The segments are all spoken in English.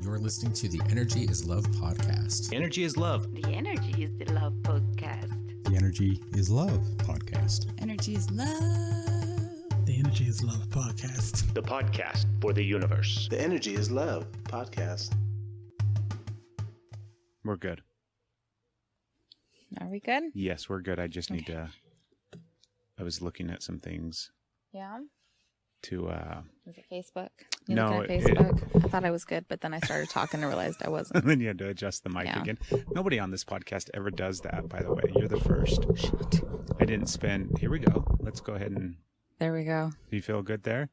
You're listening to the Energy is Love podcast. Energy is love. The Energy is the Love podcast. The Energy is Love podcast. Energy is love. The Energy is Love podcast. The podcast for the universe. The Energy is Love podcast. We're good. Are we good? Yes, we're good. I just need to... I was looking at some things Yeah. to... Is it Facebook? You No, looking at Facebook? I thought I was good, but then I started talking and realized I wasn't. then you had to adjust the mic Yeah. again. Nobody on this podcast ever does that, by the way. You're the first. I didn't spend... Here we go. Let's go ahead and... There we go. Do you feel good there?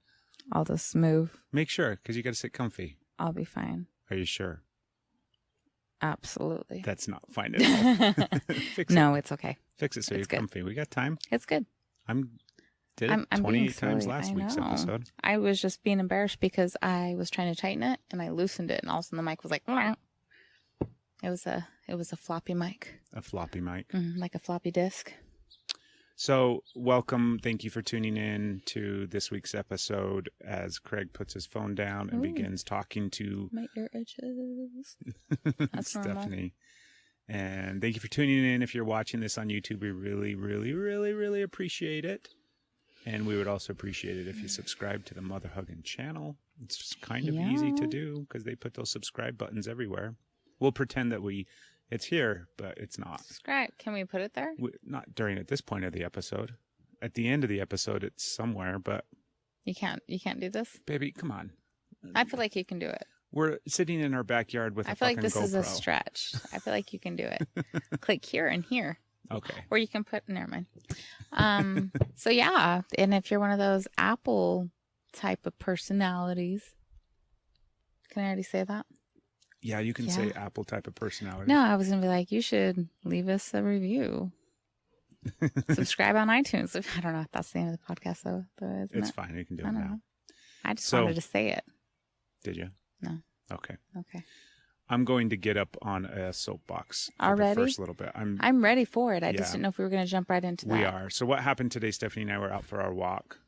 I'll just move. Make sure, because you got to sit comfy. I'll be fine. Are you sure? Absolutely. That's not fine at all. Fix No, it. it's okay. Fix it so it's you're good. comfy. We got time. It's good. Did it I'm being 28 times silly. last I week's know. episode. I was just being embarrassed because I was trying to tighten it and I loosened it, and all of a sudden the mic was like, "Meow." It was a floppy mic, A floppy mic. like a floppy disk. So, welcome. Thank you for tuning in to this week's episode as Craig puts his phone down and Ooh. begins talking to My ear itches. That's normal. Stephanie. And thank you for tuning in. If you're watching this on YouTube, we really, really, really, really appreciate it. And we would also appreciate it if you subscribe to the Mother Huggin' channel. It's just kind of easy to do because they put those subscribe buttons everywhere. We'll pretend that it's here, but it's not. Subscribe. Can we put it there? Not during at this point of the episode. At the end of the episode, it's somewhere, but You can't do this? baby, come on. I feel like you can do it. We're sitting in our backyard with I a feel fucking like this GoPro. is a stretch. I feel like you can do it. Click here and here. Okay. Or you can put, never mind. So yeah, and if you're one of those Apple type of personalities, can I already say that? Yeah, you can Yeah. say Apple type of personality. No, I was going to be like, you should leave us a review. Subscribe on iTunes. I don't know if that's the end of the podcast though, isn't It's it? fine. You can do I it don't now. know. I just So- wanted to say it. Did you? No. Okay. Okay. I'm going to get up on a soapbox for Already? the first little bit. I'm ready for it. I just Yeah. didn't know if we were going to jump right into that. We are. So what happened today, Stephanie and I were out for our walk.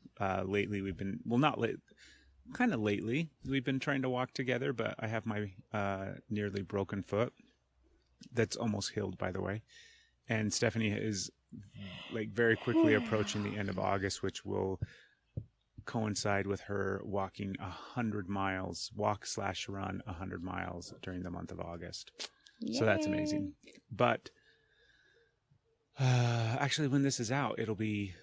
Lately, we've been, well, not late, kind of lately. We've been trying to walk together, but I have my nearly broken foot. That's almost healed, by the way. And Stephanie is like very quickly approaching the end of August, which will coincide with her walking 100 miles, walk/run 100 miles during the month of August. So that's amazing. But actually, when this is out, it'll be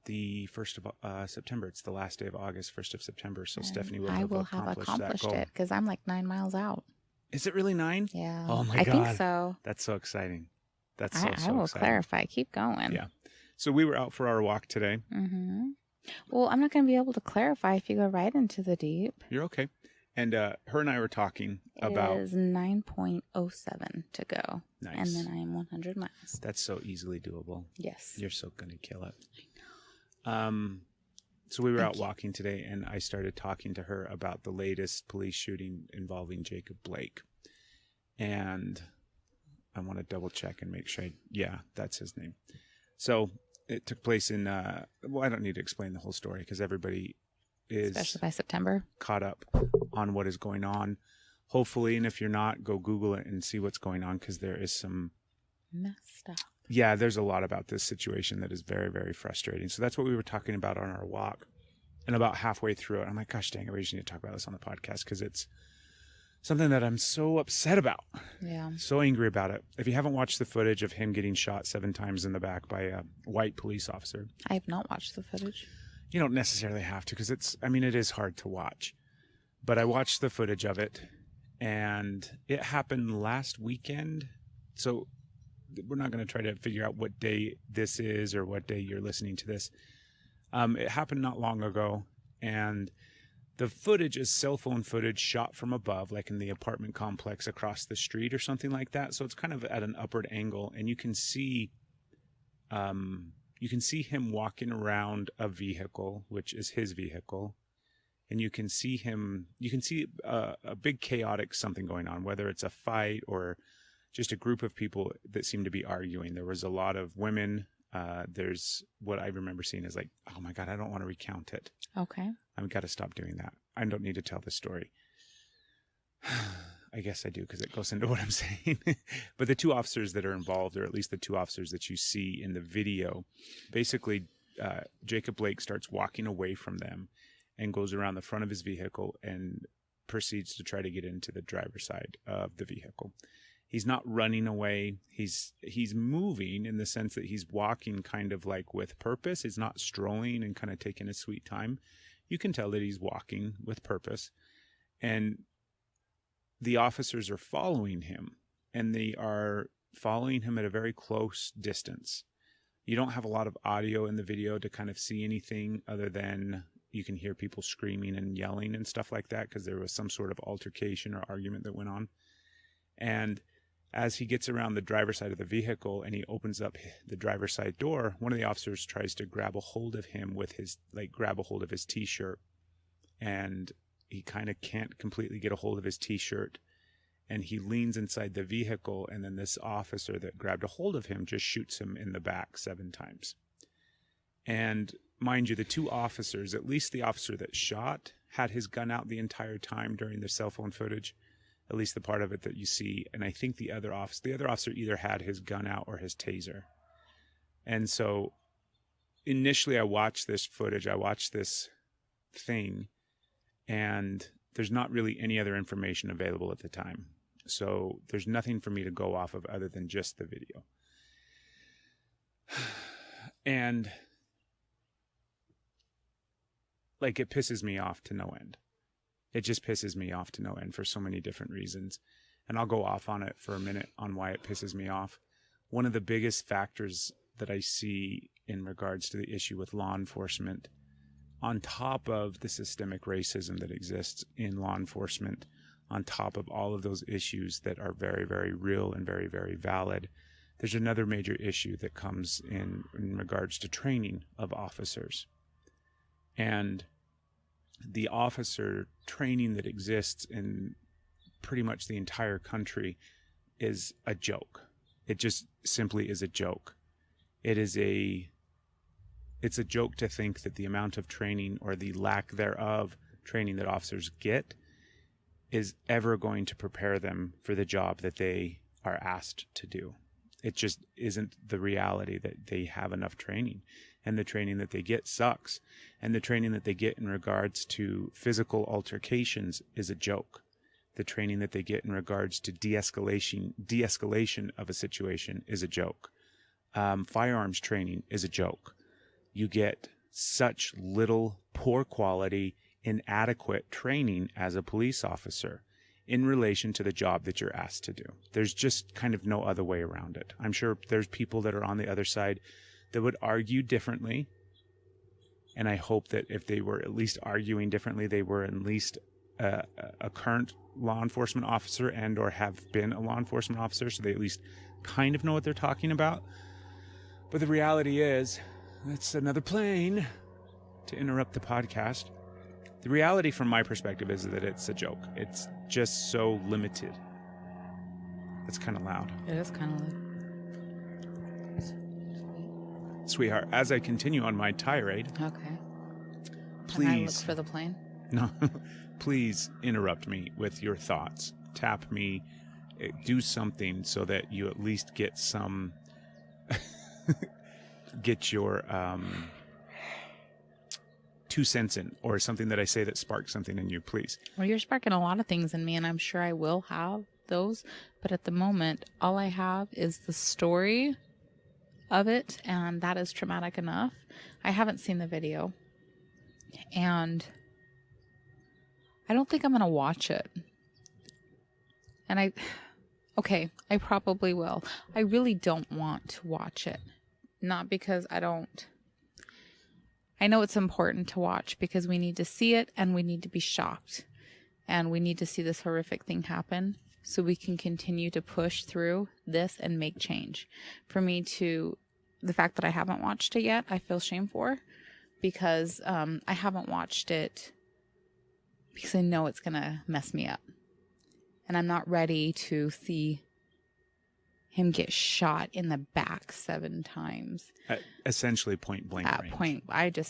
the 1st of September. It's the last day of August, 1st of September. So Stephanie will have accomplished that goal. it because I'm like 9 miles out. Is it really 9? Yeah. Oh my I God. think so. That's so exciting. That's so I exciting. will clarify. Keep going. Yeah. So we were out for our walk today. Mm-hmm. Well, I'm not going to be able to clarify if you go right into the deep. You're okay. And her and I were talking about... It is 9.07 to go. Nice. And then I am 100 miles. That's so easily doable. Yes. You're so going to kill it. So we were out walking today, and I started talking to her about the latest police shooting involving Jacob Blake. And I want to double check and make sure. Yeah, that's his name. So it took place in, well, I don't need to explain the whole story because everybody is Especially by September. caught up on what is going on. Hopefully, and if you're not, go Google it and see what's going on because there is some... Messed up. Yeah, there's a lot about this situation that is very, very frustrating. So that's what we were talking about on our walk. And about halfway through it, I'm like, gosh dang it, we just need to talk about this on the podcast because it's something that I'm so upset about. Yeah. So angry about it. If you haven't watched the footage of him getting shot 7 times in the back by a white police officer, I have not watched the footage. you don't necessarily have to because it is hard to watch. But I watched the footage of it, and it happened last weekend. So we're not going to try to figure out what day this is or what day you're listening to this. It happened not long ago, and the footage is cell phone footage shot from above, like in the apartment complex across the street or something like that. So it's kind of at an upward angle, and you can see him walking around a vehicle, which is his vehicle, and you can see a big chaotic something going on, whether it's a fight or just a group of people that seem to be arguing. There was a lot of women. There's what I remember seeing is like, oh my God, I don't want to recount it. Okay. I've got to stop doing that. I don't need to tell the story. I guess I do because it goes into what I'm saying. But the two officers that are involved, or at least the two officers that you see in the video, basically Jacob Blake starts walking away from them and goes around the front of his vehicle and proceeds to try to get into the driver's side of the vehicle. He's not running away. He's moving in the sense that he's walking kind of like with purpose. He's not strolling and kind of taking his sweet time. You can tell that he's walking with purpose. And the officers are following him, and they are following him at a very close distance. You don't have a lot of audio in the video to kind of see anything other than you can hear people screaming and yelling and stuff like that because there was some sort of altercation or argument that went on. And as he gets around the driver's side of the vehicle and he opens up the driver's side door, one of the officers tries to grab a hold of him with his, grab a hold of his t-shirt. And he kind of can't completely get a hold of his t-shirt. And he leans inside the vehicle, and then this officer that grabbed a hold of him just shoots him in the back 7 times. And mind you, the two officers, at least the officer that shot, had his gun out the entire time during the cell phone footage, at least the part of it that you see. And I think the other officer either had his gun out or his taser. And so initially I watched this footage, I watched this thing, and there's not really any other information available at the time. So there's nothing for me to go off of other than just the video. And it pisses me off to no end. It just pisses me off to no end for so many different reasons. And I'll go off on it for a minute on why it pisses me off. One of the biggest factors that I see in regards to the issue with law enforcement, on top of the systemic racism that exists in law enforcement, on top of all of those issues that are very, very real and very, very valid, there's another major issue that comes in regards to training of officers. And the officer training that exists in pretty much the entire country is a joke. It just simply is a joke. It's a joke to think that the amount of training or the lack thereof training that officers get is ever going to prepare them for the job that they are asked to do. It just isn't the reality that they have enough training, and the training that they get sucks, and the training that they get in regards to physical altercations is a joke. The training that they get in regards to de-escalation of a situation is a joke. Firearms training is a joke. You get such little, poor quality, inadequate training as a police officer in relation to the job that you're asked to do. There's just kind of no other way around it. I'm sure there's people that are on the other side that would argue differently. And I hope that if they were at least arguing differently, they were at least a current law enforcement officer and or have been a law enforcement officer, so they at least kind of know what they're talking about. But the reality is, that's another plane to interrupt the podcast. The reality from my perspective is that it's a joke. It's just so limited. It's kind of loud. It is kind of loud. Sweetheart, as I continue on my tirade, Okay. please. Can I look for the plane? No, please interrupt me with your thoughts. Tap me. Do something so that you at least get some... get your 2 cents in, or something that I say that sparks something in you, please. Well, you're sparking a lot of things in me, and I'm sure I will have those. But at the moment, all I have is the story of it, and that is traumatic enough. I haven't seen the video, and I don't think I'm going to watch it. And I probably will. I really don't want to watch it. Not because I know it's important to watch because we need to see it and we need to be shocked and we need to see this horrific thing happen so we can continue to push through this and make change. For me the fact that I haven't watched it yet, I feel shame for because I haven't watched it because I know it's going to mess me up. And I'm not ready to see him get shot in the back 7 times. Essentially point blank range.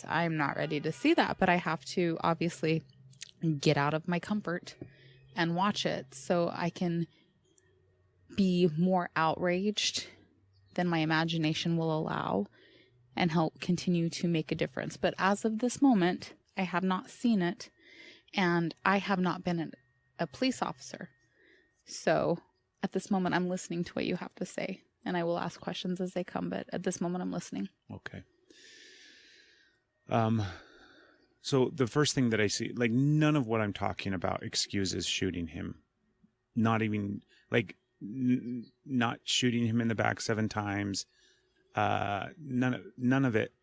I'm not ready to see that, but I have to obviously get out of my comfort and watch it so I can be more outraged than my imagination will allow and help continue to make a difference. But as of this moment, I have not seen it, and I have not been a police officer. So at this moment, I'm listening to what you have to say, and I will ask questions as they come, but at this moment, I'm listening. Okay. So the first thing that I see, like, none of what I'm talking about excuses shooting him. Not even, like, not shooting him in the back 7 times. None of it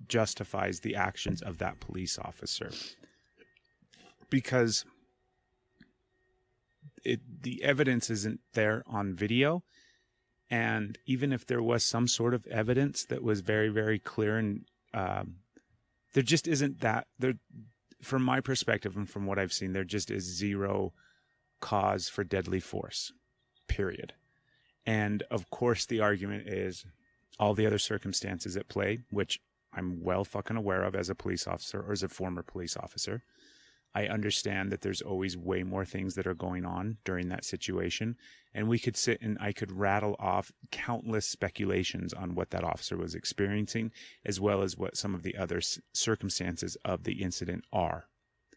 justifies the actions of that police officer. Because the evidence isn't there on video. And even if there was some sort of evidence that was very, very clear, and there just isn't that. There, from my perspective and from what I've seen, there just is zero cause for deadly force, period. And of course, the argument is all the other circumstances at play, which I'm well fucking aware of as a police officer or as a former police officer. I understand that there's always way more things that are going on during that situation. And we could sit and I could rattle off countless speculations on what that officer was experiencing, as well as what some of the other circumstances of the incident are.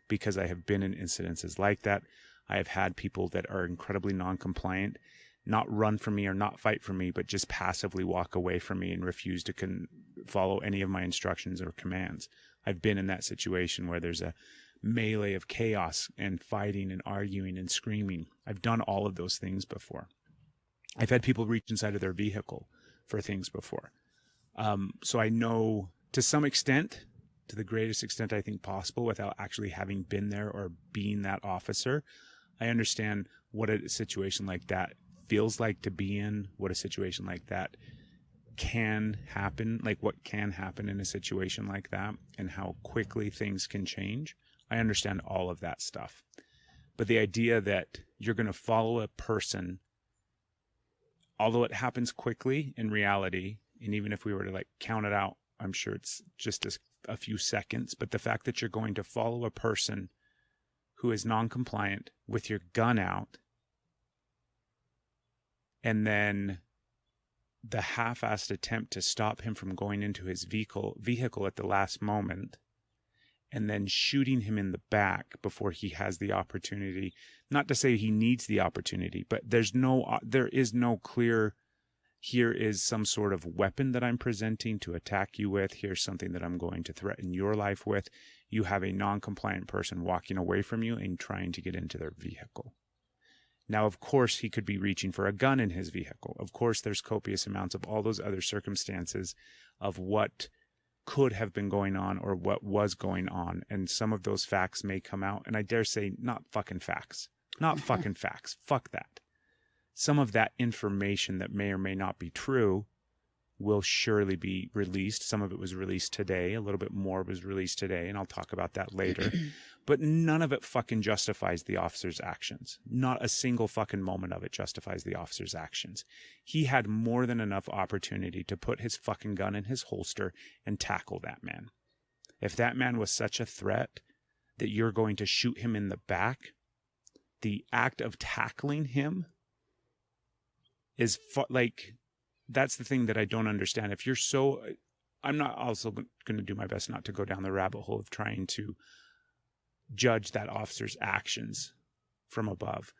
Because I have been in incidences like that. I have had people that are incredibly non-compliant not run from me or not fight for me, but just passively walk away from me and refuse to follow any of my instructions or commands. I've been in that situation where there's a melee of chaos and fighting and arguing and screaming. I've done all of those things before. I've had people reach inside of their vehicle for things before. So I know to some extent, to the greatest extent I think possible, without actually having been there or being that officer, I understand what a situation like that feels like to be in, what a situation like that can happen, like what can happen in a situation like that, and how quickly things can change. I understand all of that stuff. But the idea that you're going to follow a person, although it happens quickly in reality, and even if we were to like count it out, I'm sure it's just a few seconds, but the fact that you're going to follow a person who is non-compliant with your gun out, and then the half-assed attempt to stop him from going into his vehicle at the last moment, and then shooting him in the back before he has the opportunity. Not to say he needs the opportunity, but there is no clear, here is some sort of weapon that I'm presenting to attack you with. Here's something that I'm going to threaten your life with. You have a non-compliant person walking away from you and trying to get into their vehicle. Now, of course, he could be reaching for a gun in his vehicle. Of course, there's copious amounts of all those other circumstances of what could have been going on or what was going on. And some of those facts may come out. And I dare say, not fucking facts. Not fucking facts. Fuck that. Some of that information that may or may not be true will surely be released. Some of it was released today. A little bit more was released today. And I'll talk about that later. But none of it fucking justifies the officer's actions. Not a single fucking moment of it justifies the officer's actions. He had more than enough opportunity to put his fucking gun in his holster and tackle that man. If that man was such a threat that you're going to shoot him in the back, the act of tackling him is that's the thing that I don't understand. If you're so, I'm not also going to do my best not to go down the rabbit hole of trying to judge that officer's actions from above.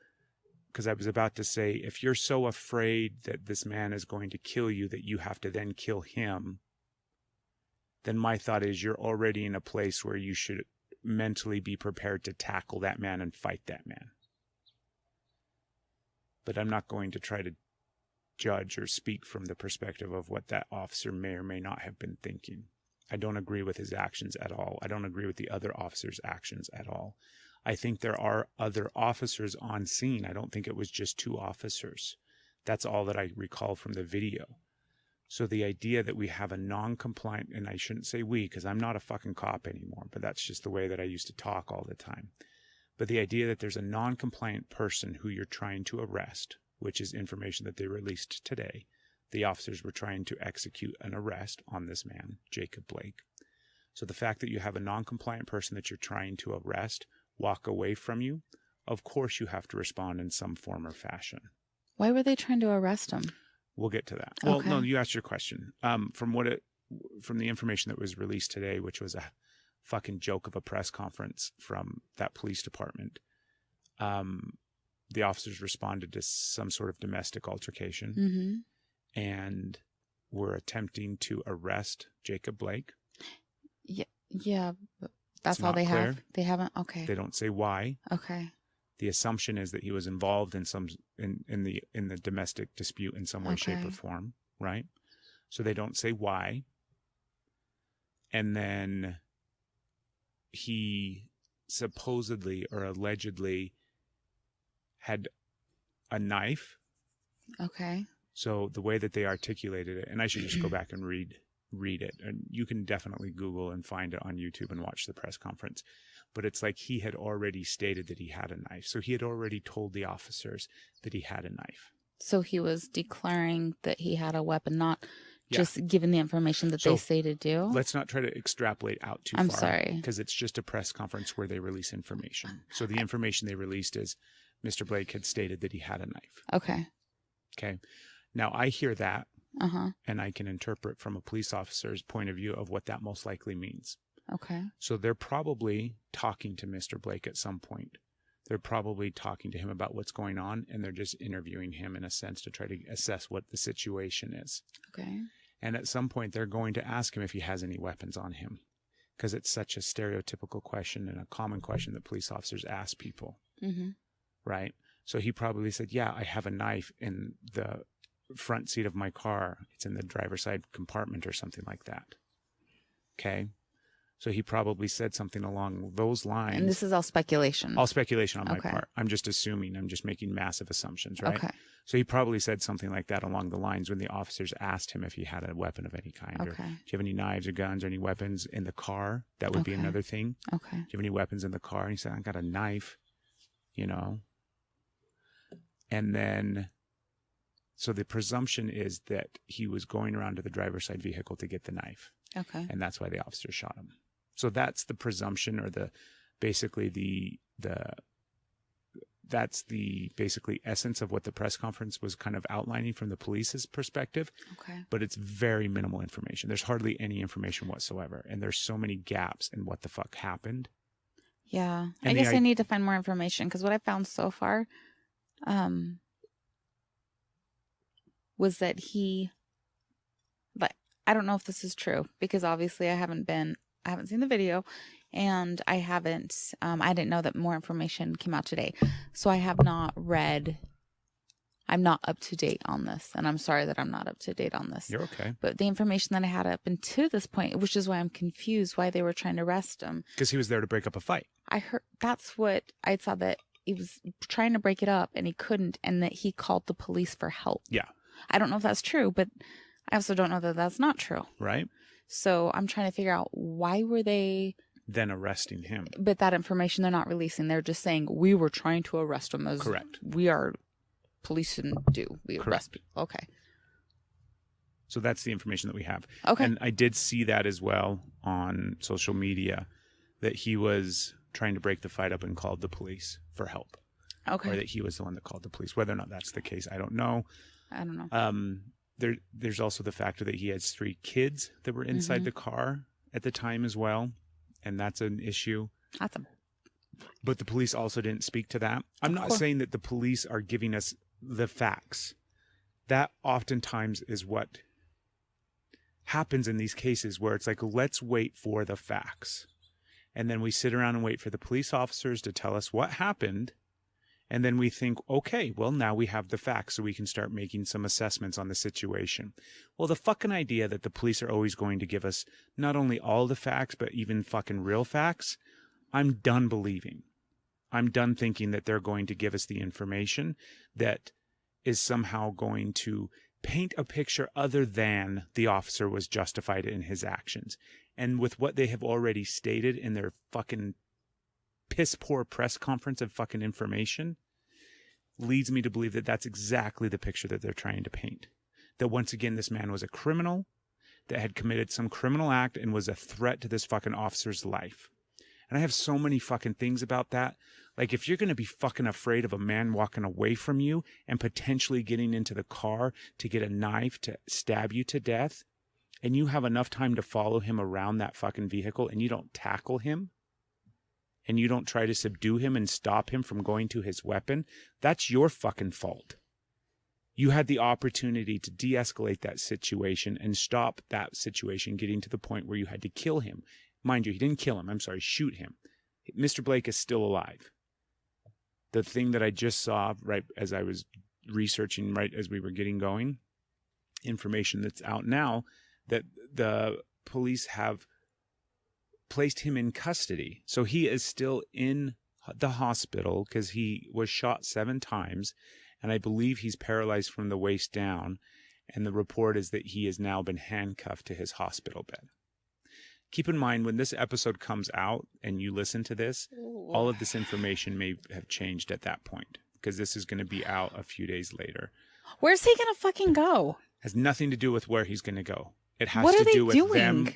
Because I was about to say, if you're so afraid that this man is going to kill you that you have to then kill him, then my thought is you're already in a place where you should mentally be prepared to tackle that man and fight that man. But I'm not going to try to judge or speak from the perspective of what that officer may or may not have been thinking. I don't agree with his actions at all. I don't agree with the other officers' actions at all. I think there are other officers on scene. I don't think it was just 2 officers. That's all that I recall from the video. So the idea that we have a non-compliant, and I shouldn't say we because I'm not a fucking cop anymore, but that's just the way that I used to talk all the time. But the idea that there's a non-compliant person who you're trying to arrest, which is information that they released today. The officers were trying to execute an arrest on this man, Jacob Blake. So the fact that you have a non-compliant person that you're trying to arrest walk away from you, of course you have to respond in some form or fashion. Why were they trying to arrest him? We'll get to that. Well, Okay. no, you asked your question. From the information that was released today, which was a fucking joke of a press conference from that police department, the officers responded to some sort of domestic altercation and were attempting to arrest Jacob Blake. Yeah, but that's It's all not they clear. have. They haven't. Okay. They don't say why. Okay. The assumption is that he was involved in the domestic dispute in some way, shape, or Okay. form, right? So they don't say why. And then he supposedly or allegedly had a knife. Okay. So the way that they articulated it, and I should just go back and read it, and you can definitely Google and find it on YouTube and watch the press conference. But it's like he had already stated that he had a knife. So he had already told the officers that he had a knife. So he was declaring that he had a weapon, not Yeah. just giving the information that So, they say to do. Let's not try to extrapolate out too I'm far. sorry. Because it's just a press conference where they release information. So the information they released is Mr. Blake had stated that he had a knife. Okay. Okay. Now I hear that Uh-huh. and I can interpret from a police officer's point of view of what that most likely means. Okay. So they're probably talking to Mr. Blake at some point. They're probably talking to him about what's going on, and they're just interviewing him in a sense to try to assess what the situation is. Okay. And at some point, they're going to ask him if he has any weapons on him, because it's such a stereotypical question and a common question that police officers ask people, right? So he probably said, yeah, I have a knife in the front seat of my car. It's in the driver's side compartment or something like that. Okay. So he probably said something along those lines. And this is all speculation. All speculation on my Okay. part. I'm just assuming. I'm just making massive assumptions, right? Okay. So he probably said something like that along the lines when the officers asked him if he had a weapon of any kind. Or, do Okay. you have any knives or guns or any weapons in the car? That would be Okay. another thing. Okay. Do you have any weapons in the car? And he said, I got a knife, you know. And then, so the presumption is that he was going around to the driver's side vehicle to get the knife. Okay. And that's why the officer shot him. So that's the presumption, or basically essence of what the press conference was kind of outlining from the police's perspective. Okay. But it's very minimal information. There's hardly any information whatsoever. And there's so many gaps in what the fuck happened. Yeah. And I the guess i- I need to find more information because what I found so far was that I don't know if this is true because obviously I haven't seen the video and I didn't know that more information came out today. So I have not read, I'm not up to date on this. And I'm sorry that I'm not up to date on this. You're okay. But the information that I had up until this point, which is why I'm confused why they were trying to arrest him. Because he was there to break up a fight. I heard that's what I saw, that he was trying to break it up and he couldn't, and that he called the police for help. Yeah. I don't know if that's true, but I also don't know that that's not true. Right? So I'm trying to figure out why were they Then arresting him. but that information they're not releasing. They're just saying we were trying to arrest him as Correct. we are police and we Correct. arrest people. Okay. So that's the information that we have. Okay. And I did see that as well on social media, that he was trying to break the fight up and called the police for help. Okay. Or that he was the one that called the police. Whether or not that's the case, I don't know. I don't know. There's also the factor that he has 3 kids that were inside the car at the time as well. And that's an issue. Awesome. But the police also didn't speak to that. I'm not course. saying that the police are giving us the facts. That oftentimes is what happens in these cases, where it's like, let's wait for the facts. And then we sit around and wait for the police officers to tell us what happened. And then we think, okay, well, now we have the facts, so we can start making some assessments on the situation. Well, the fucking idea that the police are always going to give us not only all the facts, but even fucking real facts, I'm done believing. I'm done thinking that they're going to give us the information that is somehow going to paint a picture other than the officer was justified in his actions. And with what they have already stated in their fucking piss poor press conference of fucking information, leads me to believe that that's exactly the picture that they're trying to paint. That once again, this man was a criminal that had committed some criminal act and was a threat to this fucking officer's life. And And I have so many fucking things about that. Like, if you're going to be fucking afraid of a man walking away from you and potentially getting into the car to get a knife to stab you to death, and you have enough time to follow him around that fucking vehicle and you don't tackle him, and you don't try to subdue him and stop him from going to his weapon, that's your fucking fault. You had the opportunity to de-escalate that situation and stop that situation getting to the point where you had to kill him. Mind you, he didn't kill him. I'm sorry, shoot him. Mr. Blake is still alive. The thing that I just saw right as I was researching, right as we were getting going, information that's out now, that the police have placed him in custody. So he is still in the hospital because he was shot 7 times. And I believe he's paralyzed from the waist down. And the report is that he has now been handcuffed to his hospital bed. Keep in mind, when this episode comes out and you listen to this, all of this information may have changed at that point, because this is going to be out a few days later. Where's he going to fucking go? Has nothing to do with where he's going to go. It has What to are they do with doing? them.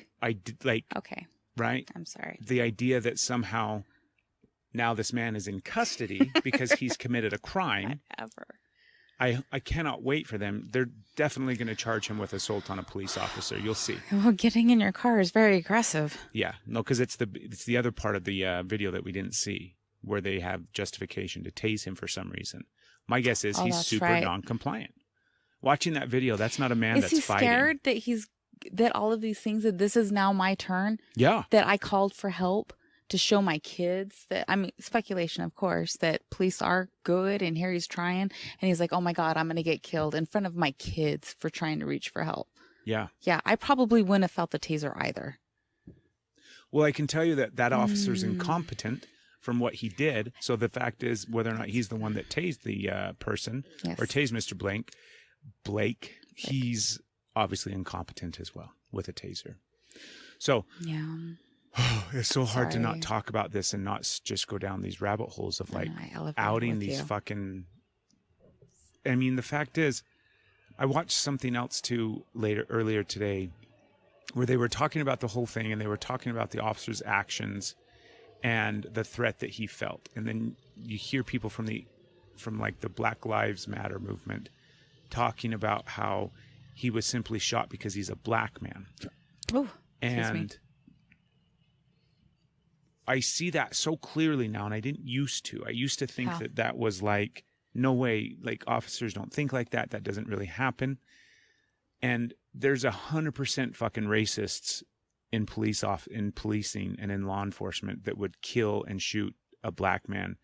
Okay, Right? I'm sorry. The idea that somehow now this man is in custody because he's committed a crime. Whatever. I cannot wait for them. They're definitely going to charge him with assault on a police officer. You'll see. Well, getting in your car is very aggressive. Yeah, no, because it's the other part of the video that we didn't see, where they have justification to tase him for some reason. My guess is he's that's super right. non-compliant. Watching that video, that's not a man Is that's he fighting. scared that all of these things, that this is now my turn? Yeah. That I called for help to show my kids that, I mean, speculation, of course, that police are good, and here he's trying, and he's like, oh my God, I'm going to get killed in front of my kids for trying to reach for help. Yeah. Yeah, I probably wouldn't have felt the taser either. Well, I can tell you that officer's incompetent from what he did. So the fact is, whether or not he's the one that tased the person, Yes. or tased Mr. Blake, he's obviously incompetent as well with a taser. So Yeah. it's so hard to not Sorry. talk about this and not just go down these rabbit holes of like I elevate outing with these you. fucking. I mean, the fact is, I watched something else too earlier today, where they were talking about the whole thing, and they were talking about the officer's actions and the threat that he felt. And then you hear people from like the Black Lives Matter movement talking about how he was simply shot because he's a black man. Oh, excuse me. And I see that so clearly now, and I didn't used to. I used to think How? that was like, no way, like officers don't think like that. That doesn't really happen. And there's 100% fucking racists in policing and in law enforcement that would kill and shoot a black man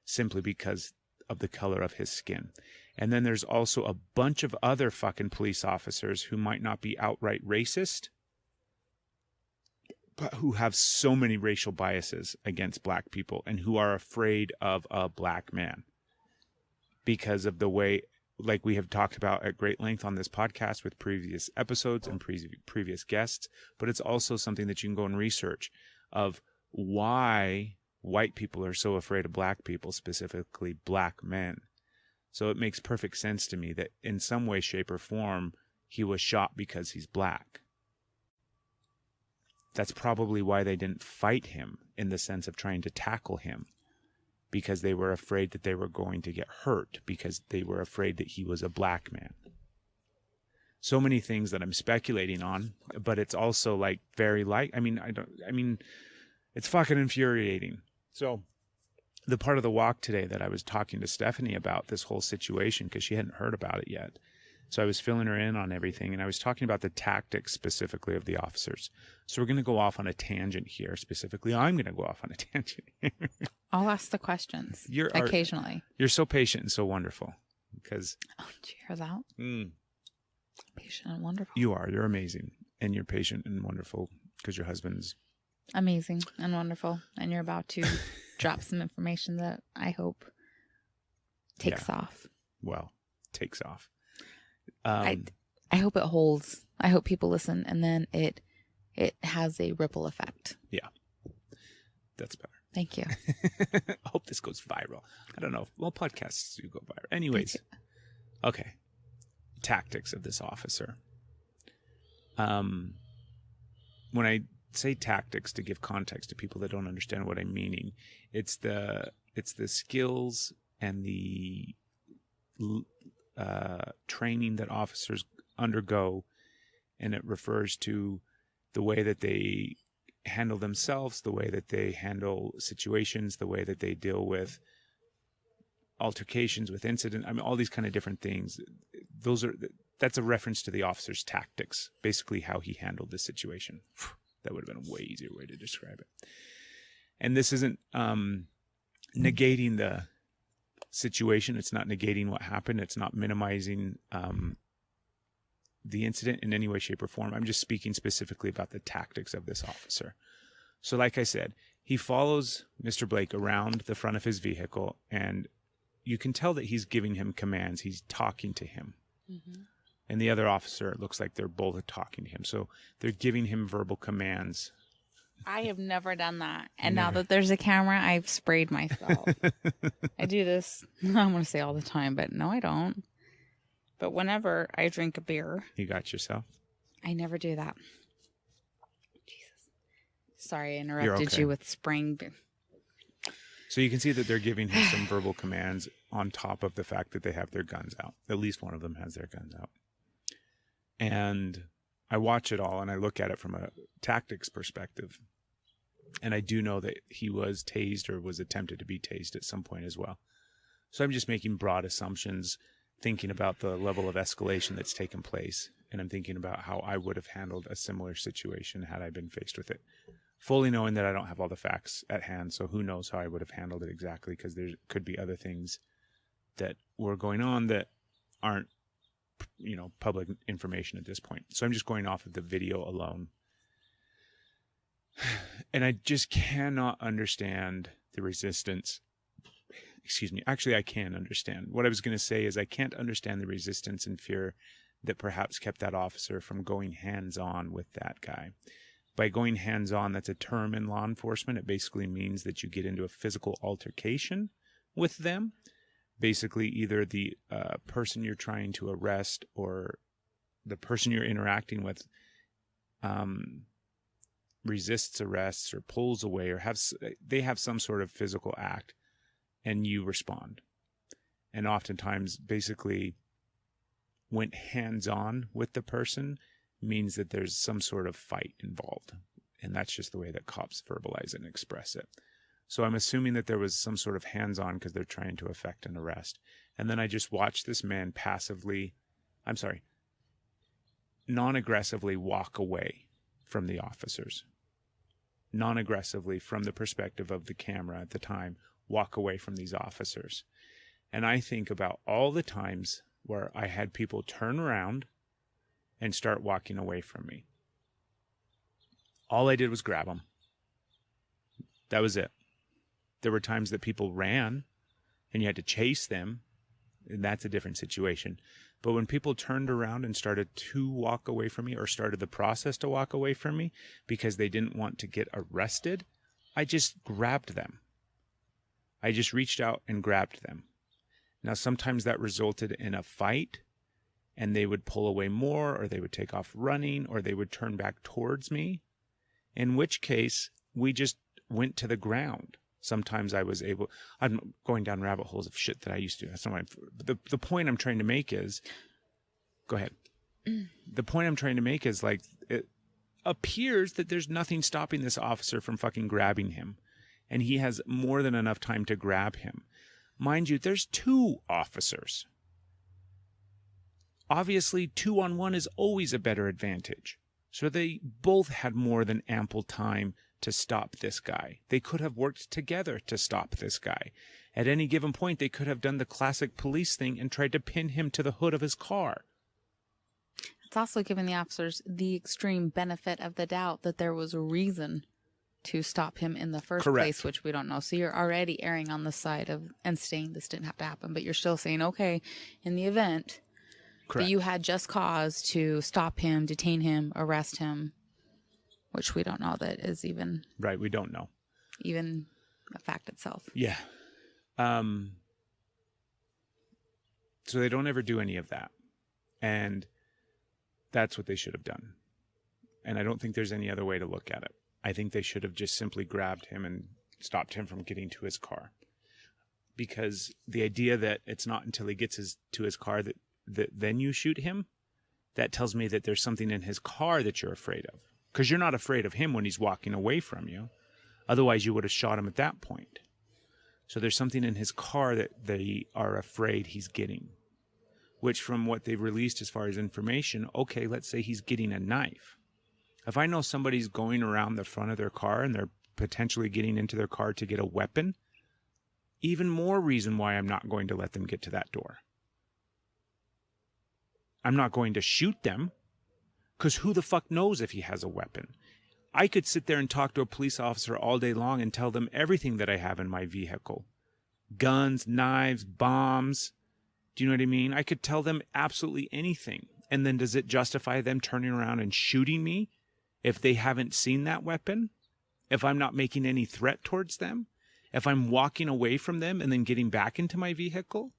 simply because of the color of his skin. And then there's also a bunch of other fucking police officers who might not be outright racist, but who have so many racial biases against black people and who are afraid of a black man because of the way, like we have talked about at great length on this podcast with previous episodes and previous guests, but it's also something that you can go and research of why white people are so afraid of black people, specifically black men. So it makes perfect sense to me that in some way, shape, or form, he was shot because he's black. That's probably why they didn't fight him in the sense of trying to tackle him, because they were afraid that they were going to get hurt, because they were afraid that he was a black man. So many things that I'm speculating on, but it's also like very it's fucking infuriating. So the part of the walk today that I was talking to Stephanie about this whole situation, because she hadn't heard about it yet. So I was filling her in on everything, and I was talking about the tactics specifically of the officers. So we're going to go off on a tangent here. Specifically, I'm going to go off on a tangent. I'll ask the questions occasionally. You're so patient and so wonderful. Because Oh, did you hear that? Patient and wonderful. you are. You're amazing. And you're patient and wonderful because your husband's... Amazing and wonderful. And you're about to drop some information that I hope takes off. Well, takes off. I hope it holds. I hope people listen, and then it has a ripple effect. Yeah. That's better. Thank you. I hope this goes viral. I don't know. Well, podcasts do go viral. Anyways. Okay. Tactics of this officer. When I say tactics to give context to people that don't understand what I'm meaning. It's the skills and the training that officers undergo, and it refers to the way that they handle themselves, the way that they handle situations, the way that they deal with altercations, with incident. I mean, all these kind of different things. That's a reference to the officer's tactics, basically how he handled this situation. That would have been a way easier way to describe it. And this isn't negating the situation. It's not negating what happened. It's not minimizing the incident in any way, shape, or form. I'm just speaking specifically about the tactics of this officer. So like I said, he follows Mr. Blake around the front of his vehicle, and you can tell that he's giving him commands. He's talking to him. Mm-hmm. And the other officer, it looks like they're both talking to him. So they're giving him verbal commands. I have never done that. And now that there's a camera, I've sprayed myself. I do this, I'm going to say all the time, but no, I don't. But whenever I drink a beer. You got yourself? I never do that. Jesus. Sorry, I interrupted you with spraying beer. So you can see that they're giving him some verbal commands on top of the fact that they have their guns out. At least one of them has their guns out. And I watch it all and I look at it from a tactics perspective. And I do know that he was tased or was attempted to be tased at some point as well. So I'm just making broad assumptions, thinking about the level of escalation that's taken place. And I'm thinking about how I would have handled a similar situation had I been faced with it. Fully knowing that I don't have all the facts at hand. So who knows how I would have handled it exactly, because there could be other things that were going on that aren't, public information at this point. So I'm just going off of the video alone. And I just cannot understand the resistance. Excuse me. Actually, I can understand. What I was going to say is I can't understand the resistance and fear that perhaps kept that officer from going hands-on with that guy. By going hands-on, that's a term in law enforcement. It basically means that you get into a physical altercation with them. Basically, either the person you're trying to arrest or the person you're interacting with resists arrests or pulls away or they have some sort of physical act, and you respond. And oftentimes, basically, went hands-on with the person means that there's some sort of fight involved. And that's just the way that cops verbalize it and express it. So I'm assuming that there was some sort of hands-on because they're trying to effect an arrest. And then I just watched this man non-aggressively walk away from the officers. Non-aggressively, from the perspective of the camera at the time, walk away from these officers. And I think about all the times where I had people turn around and start walking away from me. All I did was grab them. That was it. There were times that people ran and you had to chase them, and that's a different situation. But when people turned around and started to walk away from me, or started the process to walk away from me because they didn't want to get arrested, I just grabbed them. I just reached out and grabbed them. Now, sometimes that resulted in a fight, and they would pull away more, or they would take off running, or they would turn back towards me, in which case we just went to the ground. Sometimes I'm going down rabbit holes of shit that I used to. That's not the point I'm trying to make is, go ahead. The point I'm trying to make is, like, it appears that there's nothing stopping this officer from fucking grabbing him. And he has more than enough time to grab him. Mind you, there's 2 officers. Obviously, 2-on-1 is always a better advantage. So they both had more than ample time to stop this guy. They could have worked together to stop this guy. At any given point, they could have done the classic police thing and tried to pin him to the hood of his car. It's also giving the officers the extreme benefit of the doubt that there was a reason to stop him in the first place, which we don't know. So you're already erring on the side of and saying this didn't have to happen, but you're still saying, okay, in the event that you had just cause to stop him, detain him, arrest him, which we don't know that is even... Right, we don't know. Even a fact itself. Yeah. So they don't ever do any of that. And that's what they should have done. And I don't think there's any other way to look at it. I think they should have just simply grabbed him and stopped him from getting to his car. Because the idea that it's not until he gets to his car that then you shoot him, that tells me that there's something in his car that you're afraid of. Because you're not afraid of him when he's walking away from you. Otherwise, you would have shot him at that point. So there's something in his car that they are afraid he's getting. Which, from what they've released as far as information, okay, let's say he's getting a knife. If I know somebody's going around the front of their car and they're potentially getting into their car to get a weapon, even more reason why I'm not going to let them get to that door. I'm not going to shoot them, because who the fuck knows if he has a weapon? I could sit there and talk to a police officer all day long and tell them everything that I have in my vehicle. Guns, knives, bombs. Do you know what I mean? I could tell them absolutely anything. And then does it justify them turning around and shooting me if they haven't seen that weapon? If I'm not making any threat towards them? If I'm walking away from them and then getting back into my vehicle?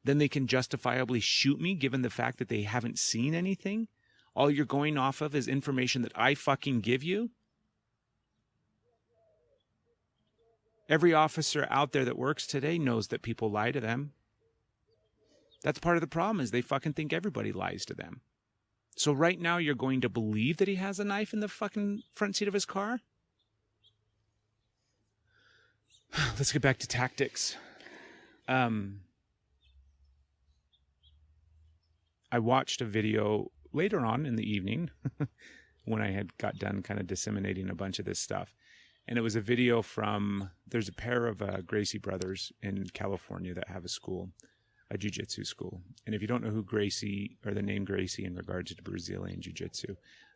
Then they can justifiably shoot me given the fact that they haven't seen anything? All you're going off of is information that I fucking give you? Every officer out there that works today knows that people lie to them. That's part of the problem, is they fucking think everybody lies to them. So right now you're going to believe that he has a knife in the fucking front seat of his car? Let's get back to tactics. I watched a video later on in the evening when I had got done kind of disseminating a bunch of this stuff. And it was a video from, there's a pair of Gracie brothers in California that have a school, a jiu-jitsu school. And if you don't know who Gracie, or the name Gracie in regards to Brazilian jiu-jitsu,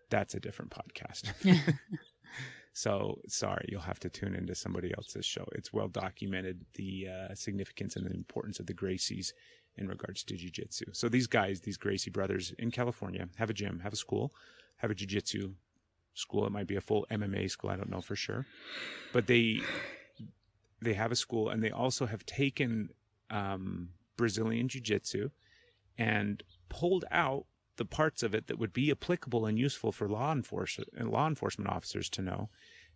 that's a different podcast. So sorry, you'll have to tune into somebody else's show. It's well documented, the significance and the importance of the Gracies in regards to jiu-jitsu. So these guys, these Gracie brothers in California, have a gym, have a school, have a jiu-jitsu school. It might be a full MMA school, I don't know for sure. But they have a school, and they also have taken Brazilian jiu-jitsu and pulled out the parts of it that would be applicable and useful for law enforcement officers to know,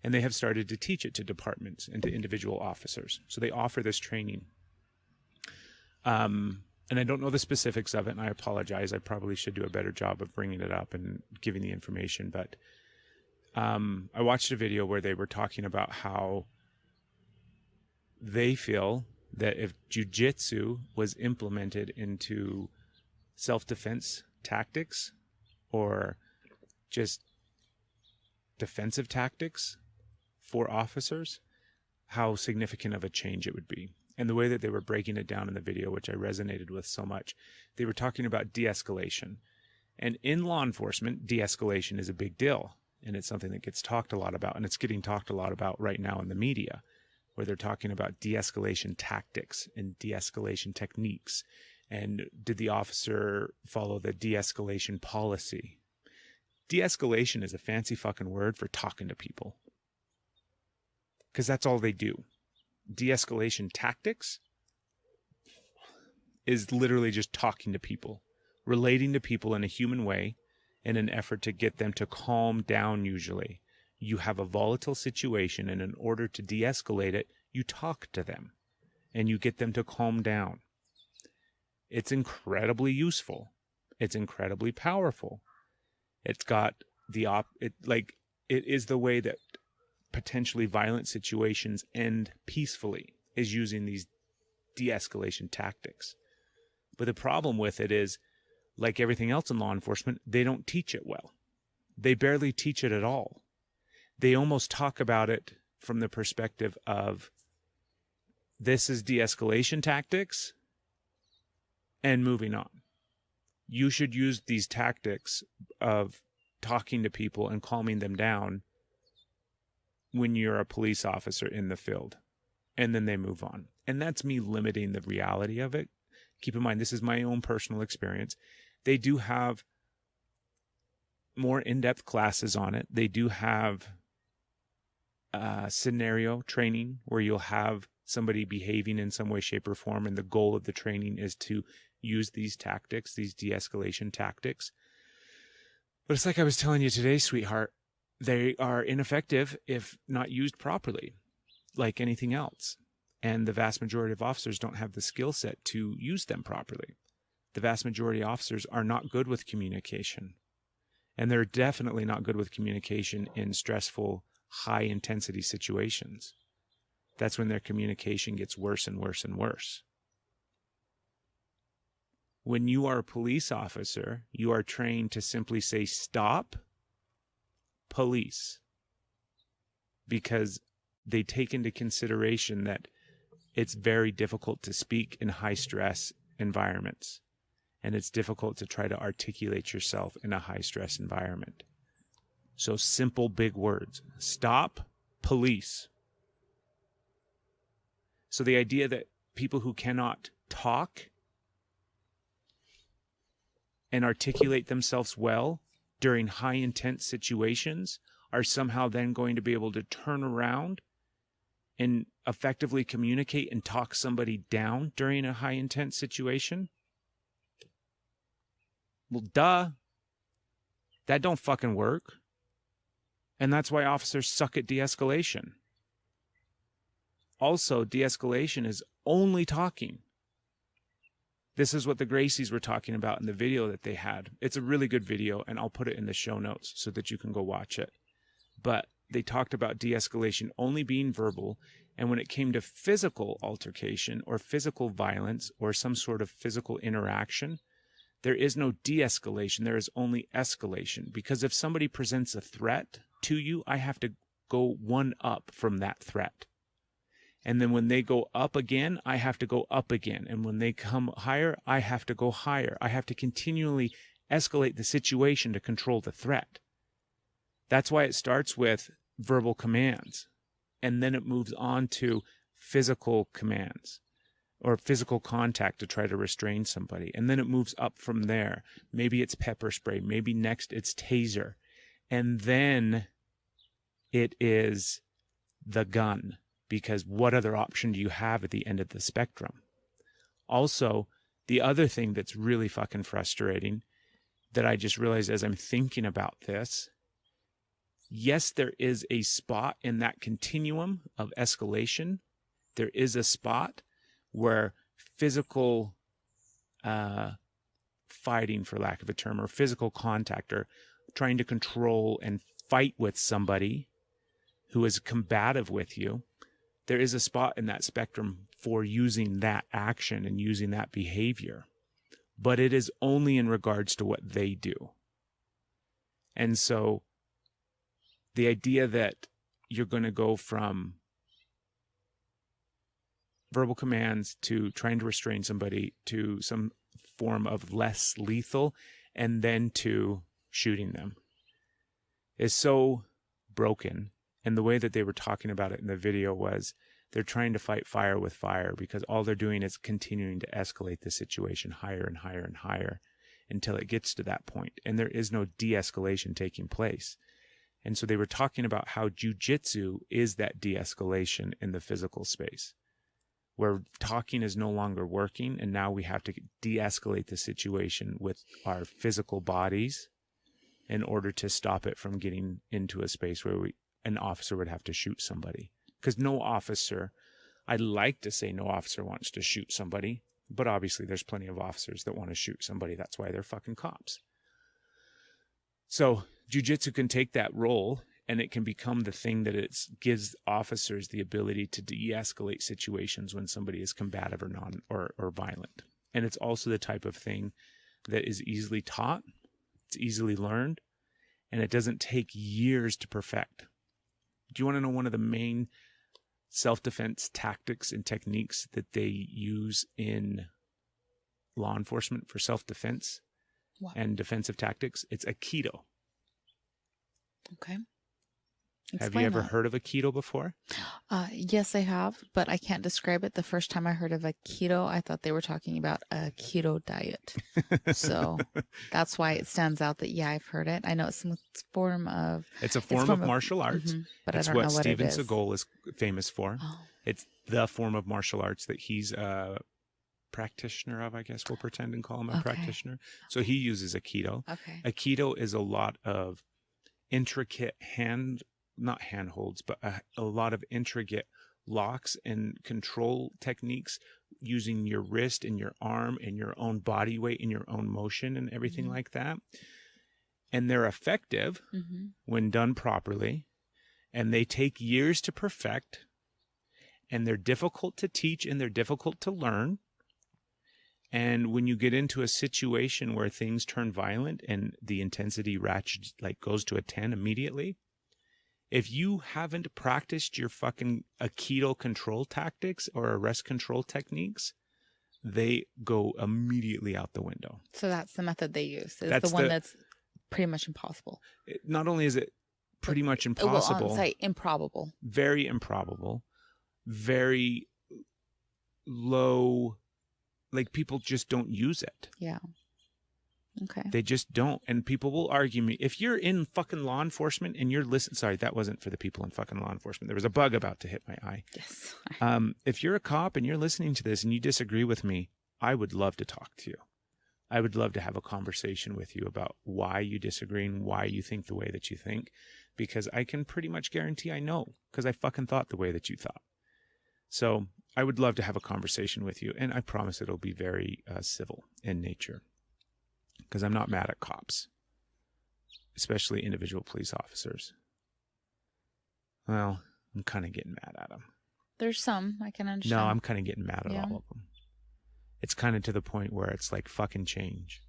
and they have started to teach it to departments and to individual officers. So they offer this training. And I don't know the specifics of it, and I apologize. I probably should do a better job of bringing it up and giving the information. But I watched a video where they were talking about how they feel that if jiu-jitsu was implemented into self-defense tactics or just defensive tactics for officers, how significant of a change it would be. And the way that they were breaking it down in the video, which I resonated with so much, they were talking about de-escalation. And in law enforcement, de-escalation is a big deal. And it's something that gets talked a lot about. And it's getting talked a lot about right now in the media, where they're talking about de-escalation tactics and de-escalation techniques. And did the officer follow the de-escalation policy? De-escalation is a fancy fucking word for talking to people. Because that's all they do. De-escalation tactics is literally just talking to people, relating to people in a human way in an effort to get them to calm down usually. You have a volatile situation, and in order to de-escalate it, you talk to them and you get them to calm down. It's incredibly useful. It's incredibly powerful. It's got it is the way that potentially violent situations end peacefully, is using these de-escalation tactics. But the problem with it is, like everything else in law enforcement, they don't teach it well. They barely teach it at all. They almost talk about it from the perspective of, this is de-escalation tactics, and moving on. You should use these tactics of talking to people and calming them down when you're a police officer in the field. And then they move on. And that's me limiting the reality of it. Keep in mind, this is my own personal experience. They do have more in-depth classes on it. They do have scenario training where you'll have somebody behaving in some way, shape, or form. And the goal of the training is to use these tactics, these de-escalation tactics. But it's like I was telling you today, sweetheart, they are ineffective if not used properly, like anything else. And the vast majority of officers don't have the skill set to use them properly. The vast majority of officers are not good with communication. And they're definitely not good with communication in stressful, high-intensity situations. That's when their communication gets worse and worse and worse. When you are a police officer, you are trained to simply say, stop, police. Because they take into consideration that it's very difficult to speak in high-stress environments. And it's difficult to try to articulate yourself in a high-stress environment. So simple, big words. Stop, police. So the idea that people who cannot talk and articulate themselves well during high intense situations are somehow then going to be able to turn around and effectively communicate and talk somebody down during a high intense situation. Well, duh. That don't fucking work. And that's why officers suck at de-escalation. Also, de-escalation is only talking. This is what the Gracies were talking about in the video that they had. It's a really good video, and I'll put it in the show notes so that you can go watch it. But they talked about de-escalation only being verbal, and when it came to physical altercation or physical violence or some sort of physical interaction, there is no de-escalation, there is only escalation. Because if somebody presents a threat to you, I have to go one up from that threat. And then when they go up again, I have to go up again. And when they come higher, I have to go higher. I have to continually escalate the situation to control the threat. That's why it starts with verbal commands. And then it moves on to physical commands or physical contact to try to restrain somebody. And then it moves up from there. Maybe it's pepper spray. Maybe next it's taser. And then it is the gun. Because what other option do you have at the end of the spectrum? Also, the other thing that's really fucking frustrating that I just realized as I'm thinking about this, yes, there is a spot in that continuum of escalation. There is a spot where physical fighting, for lack of a term, or physical contact, or trying to control and fight with somebody who is combative with you, there is a spot in that spectrum for using that action and using that behavior. But it is only in regards to what they do. And so the idea that you're going to go from verbal commands to trying to restrain somebody to some form of less lethal and then to shooting them is so broken. And the way that they were talking about it in the video was they're trying to fight fire with fire because all they're doing is continuing to escalate the situation higher and higher and higher until it gets to that point. And there is no de-escalation taking place. And so they were talking about how jiu-jitsu is that de-escalation in the physical space, where talking is no longer working. And now we have to de-escalate the situation with our physical bodies in order to stop it from getting into a space where an officer would have to shoot somebody. Because no officer, I'd like to say no officer wants to shoot somebody, but obviously there's plenty of officers that want to shoot somebody. That's why they're fucking cops. So jiu-jitsu can take that role and it can become the thing that it gives officers the ability to de-escalate situations when somebody is combative or violent. And it's also the type of thing that is easily taught, it's easily learned, and it doesn't take years to perfect. Do you want to know one of the main self-defense tactics and techniques that they use in law enforcement for self-defense and defensive tactics? It's Aikido. Okay. Have you ever heard of Aikido before? Yes, I have, but I can't describe it. The first time I heard of Aikido, I thought they were talking about a keto diet. So that's why it stands out that, yeah, I've heard it. I know it's some form of... It's a form of martial arts. But it's I don't know what Steven it is. Seagal is famous for. Oh. It's the form of martial arts that he's practitioner of, I guess we'll pretend and call him a Okay. practitioner. So he uses Aikido. Okay. Aikido is a lot of intricate not handholds, but a lot of intricate locks and control techniques using your wrist and your arm and your own body weight and your own motion and everything like that. And they're effective when done properly, and they take years to perfect, and they're difficult to teach and they're difficult to learn. And when you get into a situation where things turn violent and the intensity ratchets, like goes to a 10 immediately, if you haven't practiced your fucking Aikido control tactics or arrest control techniques, they go immediately out the window. So that's the method they use. It's That's the one the- that's pretty much impossible. Not only is it pretty much Well, impossible, I'll say improbable. very improbable, very low, like people just don't use it. Yeah. Okay. They just don't. And people will argue me. If you're in fucking law enforcement and you're listening, sorry, that wasn't for the people in fucking law enforcement. There was a bug about to hit my eye. Yes. If you're a cop and you're listening to this and you disagree with me, I would love to talk to you. I would love to have a conversation with you about why you disagree and why you think the way that you think, because I can pretty much guarantee I know, because I fucking thought the way that you thought. So I would love to have a conversation with you, and I promise it'll be very civil in nature, because I'm not mad at cops, especially individual police officers. Well, I'm kind of getting mad at them. There's some I can understand. No, I'm kind of getting mad at Yeah. all of them. It's kind of to the point where it's like, fucking change.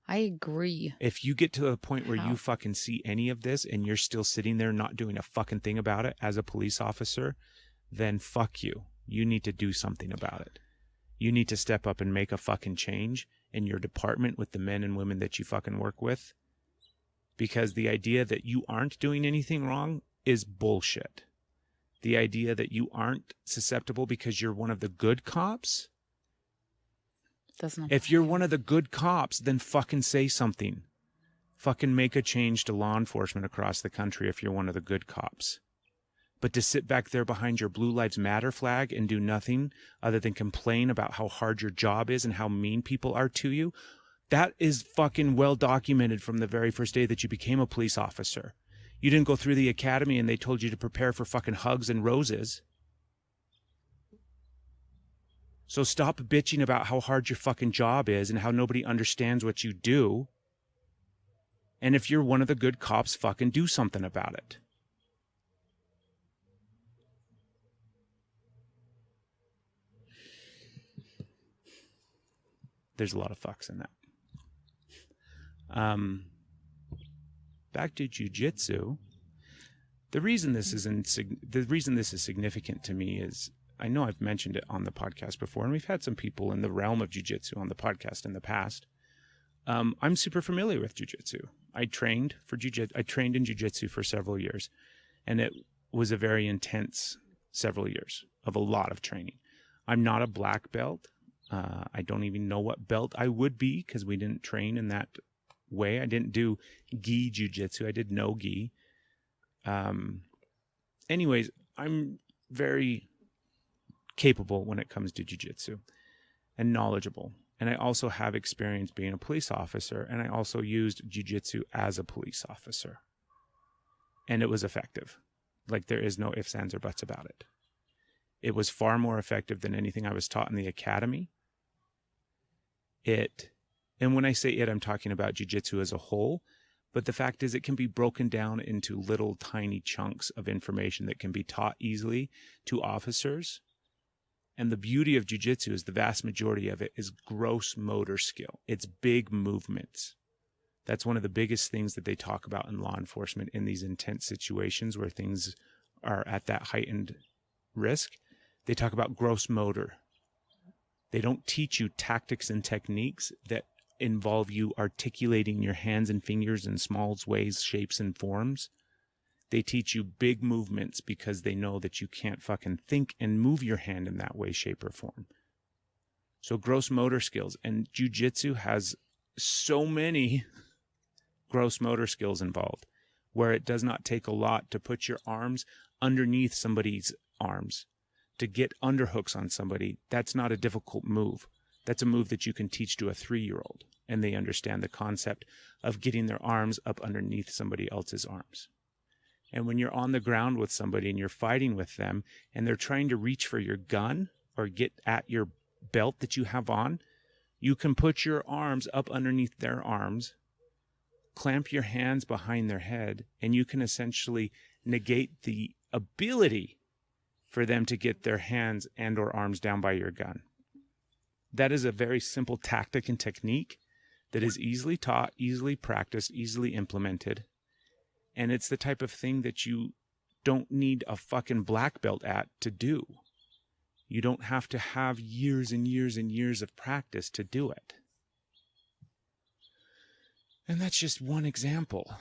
I agree. If you get to the point where How? you fucking see any of this and you're still sitting there not doing a fucking thing about it as a police officer, then fuck you. You need to do something about it. You need to step up and make a fucking change in your department with the men and women that you fucking work with. Because the idea that you aren't doing anything wrong is bullshit. The idea that you aren't susceptible because you're one of the good cops. Doesn't. If you're one of the good cops, then fucking say something. Fucking make a change to law enforcement across the country if you're one of the good cops. But to sit back there behind your Blue Lives Matter flag and do nothing other than complain about how hard your job is and how mean people are to you, that is fucking well documented from the very first day that you became a police officer. You didn't go through the academy and they told you to prepare for fucking hugs and roses. So stop bitching about how hard your fucking job is and how nobody understands what you do. And if you're one of the good cops, fucking do something about it. There's a lot of fucks in that. Back to jiu-jitsu. The reason this is significant to me is, I know I've mentioned it on the podcast before, and we've had some people in the realm of jiu-jitsu on the podcast in the past. I'm super familiar with jiu-jitsu. I trained in jiu-jitsu for several years, and it was a very intense several years of a lot of training. I'm not a black belt. I don't even know what belt I would be, because we didn't train in that way. I didn't do gi jiu-jitsu. I did no gi. Anyways, I'm very capable when it comes to jiu-jitsu and knowledgeable. And I also have experience being a police officer, and I also used jiu-jitsu as a police officer. And it was effective. Like, there is no ifs, ands, or buts about it. It was far more effective than anything I was taught in the academy. And when I say it, I'm talking about jiu-jitsu as a whole. But the fact is, it can be broken down into little tiny chunks of information that can be taught easily to officers. And the beauty of jiu-jitsu is the vast majority of it is gross motor skill. It's big movements. That's one of the biggest things that they talk about in law enforcement in these intense situations where things are at that heightened risk. They talk about gross motor. They don't teach you tactics and techniques that involve you articulating your hands and fingers in small ways, shapes, and forms. They teach you big movements because they know that you can't fucking think and move your hand in that way, shape, or form. So gross motor skills. And jiu-jitsu has so many gross motor skills involved, where it does not take a lot to put your arms underneath somebody's arms, to get underhooks on somebody, that's not a difficult move. That's a move that you can teach to a 3-year-old, and they understand the concept of getting their arms up underneath somebody else's arms. And when you're on the ground with somebody and you're fighting with them and they're trying to reach for your gun or get at your belt that you have on, you can put your arms up underneath their arms, clamp your hands behind their head, and you can essentially negate the ability for them to get their hands and or arms down by your gun. That is a very simple tactic and technique that is easily taught, easily practiced, easily implemented. And it's the type of thing that you don't need a fucking black belt at to do. You don't have to have years and years and years of practice to do it. And that's just one example.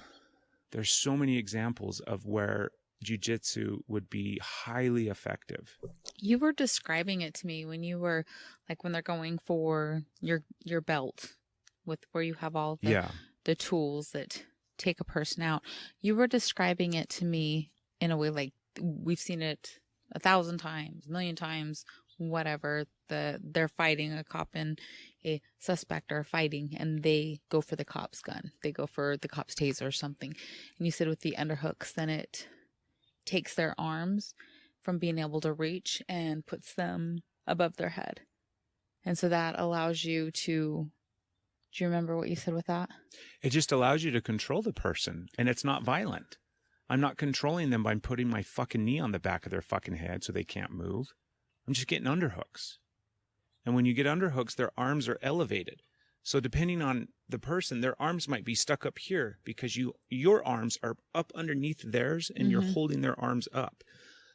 There's so many examples of where jiu-jitsu would be highly effective. You were describing it to me when you were like when they're going for your belt with where you have all the tools that take a person out. You were describing it to me in a way like we've seen it 1,000 times, 1,000,000 times, whatever. They're fighting, a cop and a suspect are fighting, and they go for the cop's gun. They go for the cop's taser or something. And you said with the underhooks, then it takes their arms from being able to reach and puts them above their head. And so that allows you to, do you remember what you said with that? It just allows you to control the person, and it's not violent. I'm not controlling them by putting my fucking knee on the back of their fucking head so they can't move. I'm just getting underhooks. And when you get underhooks, their arms are elevated. So depending on the person, their arms might be stuck up here because your arms are up underneath theirs and you're holding their arms up.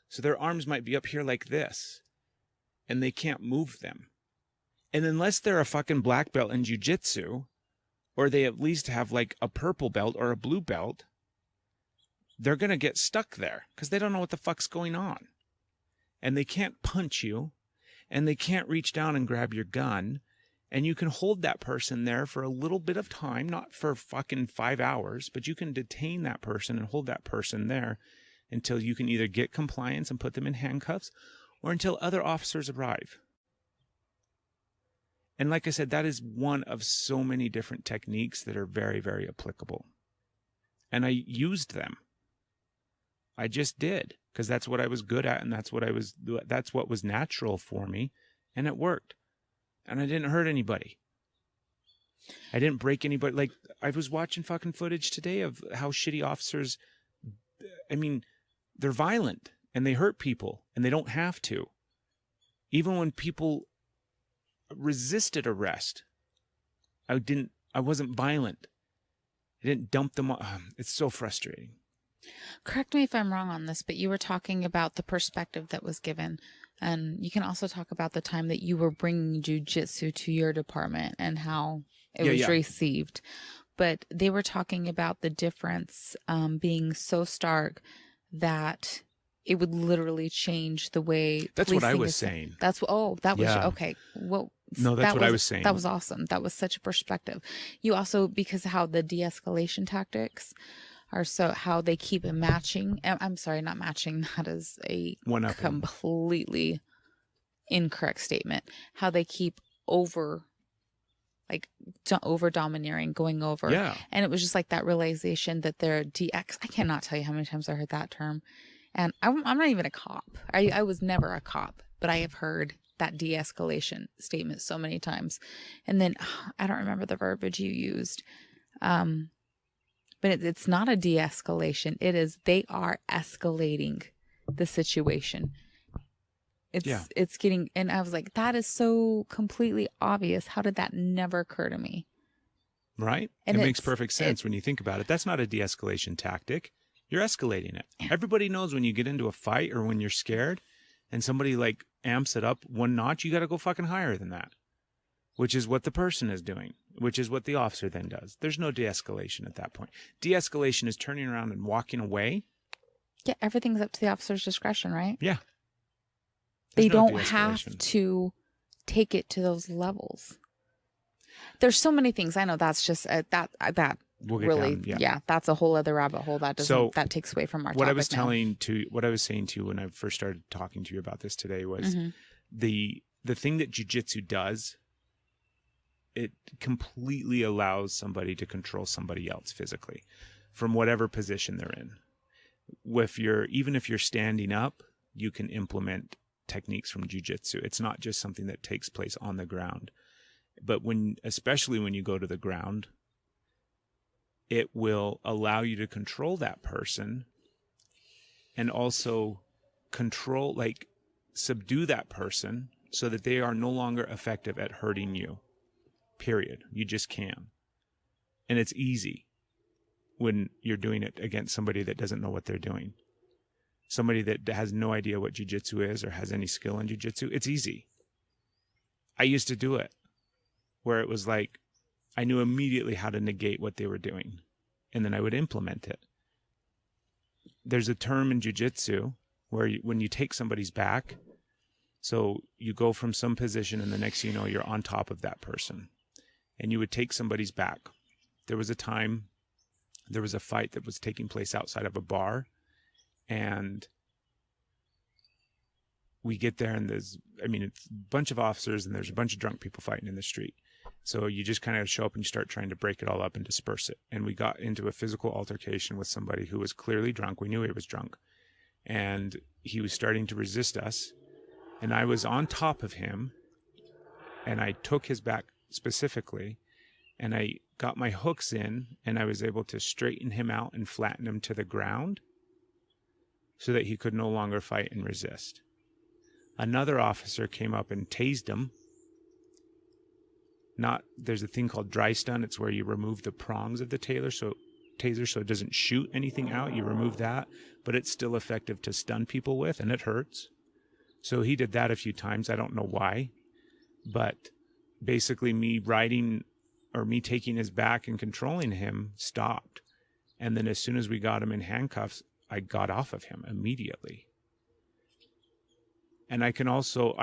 So their arms might be up here like this and they can't move them. And unless they're a fucking black belt in jiu-jitsu, or they at least have like a purple belt or a blue belt, they're going to get stuck there because they don't know what the fuck's going on. And they can't punch you, and they can't reach down and grab your gun. And you can hold that person there for a little bit of time, not for fucking 5 hours, but you can detain that person and hold that person there until you can either get compliance and put them in handcuffs or until other officers arrive. And like I said, that is one of so many different techniques that are very, very applicable. And I used them. I just did, because that's what I was good at, and that's what was natural for me, and it worked. And I didn't hurt anybody. I didn't break anybody. Like, I was watching fucking footage today of how shitty officers, I mean, they're violent, and they hurt people, and they don't have to. Even when people resisted arrest, I wasn't violent. I didn't dump them off. It's so frustrating. Correct me if I'm wrong on this, but you were talking about the perspective that was given. And you can also talk about the time that you were bringing jiu-jitsu to your department and how it was received. But they were talking about the difference being so stark that it would literally change the way. That's what I was saying. Okay. Well, no, that's what I was saying. That was awesome. That was such a perspective. You also, because how the de-escalation tactics are, so how they keep matching. I'm sorry, not matching. That is a completely incorrect statement. How they keep over domineering, going over. Yeah. And it was just like that realization that they're I cannot tell you how many times I heard that term. And I'm not even a cop. I was never a cop, but I have heard that de-escalation statement so many times. And then I don't remember the verbiage you used. But it's not a de-escalation. It is, they are escalating the situation. It's getting, and I was like, that is so completely obvious. How did that never occur to me? Right? And it makes perfect sense when you think about it. That's not a de-escalation tactic. You're escalating it. Yeah. Everybody knows when you get into a fight or when you're scared and somebody like amps it up one notch, you got to go fucking higher than that, which is what the person is doing, which is what the officer then does. There's no de-escalation at that point. De-escalation is turning around and walking away. Yeah, everything's up to the officer's discretion, right? Yeah. They don't have to take it to those levels. There's so many things. I know that's just that we'll get really, down, that's a whole other rabbit hole. That doesn't, So, that takes away from our what I topic was now. what I was saying to you when I first started talking to you about this today was Mm-hmm. the thing that jiu-jitsu does, it completely allows somebody to control somebody else physically from whatever position they're in. Even if you're standing up, you can implement techniques from jiu-jitsu. It's not just something that takes place on the ground. But especially when you go to the ground, it will allow you to control that person and also subdue that person so that they are no longer effective at hurting you. Period. You just can. And it's easy when you're doing it against somebody that doesn't know what they're doing. Somebody that has no idea what jiu-jitsu is or has any skill in jiu-jitsu. It's easy. I used to do it where it was like I knew immediately how to negate what they were doing, and then I would implement it. There's a term in jiu-jitsu where when you take somebody's back, so you go from some position and the next thing you know, you're on top of that person, and you would take somebody's back. There was a fight that was taking place outside of a bar, and we get there and it's a bunch of officers and there's a bunch of drunk people fighting in the street. So you just kind of show up and you start trying to break it all up and disperse it. And we got into a physical altercation with somebody who was clearly drunk. We knew he was drunk. And he was starting to resist us. And I was on top of him. And I took his back specifically. And I got my hooks in. And I was able to straighten him out and flatten him to the ground so that he could no longer fight and resist. Another officer came up and tased him. There's a thing called dry stun. It's where you remove the prongs of the taser so it doesn't shoot anything out. You remove that, but it's still effective to stun people with, and it hurts. So he did that a few times. I don't know why, but basically me taking his back and controlling him stopped. And then as soon as we got him in handcuffs, I got off of him immediately. And I can also,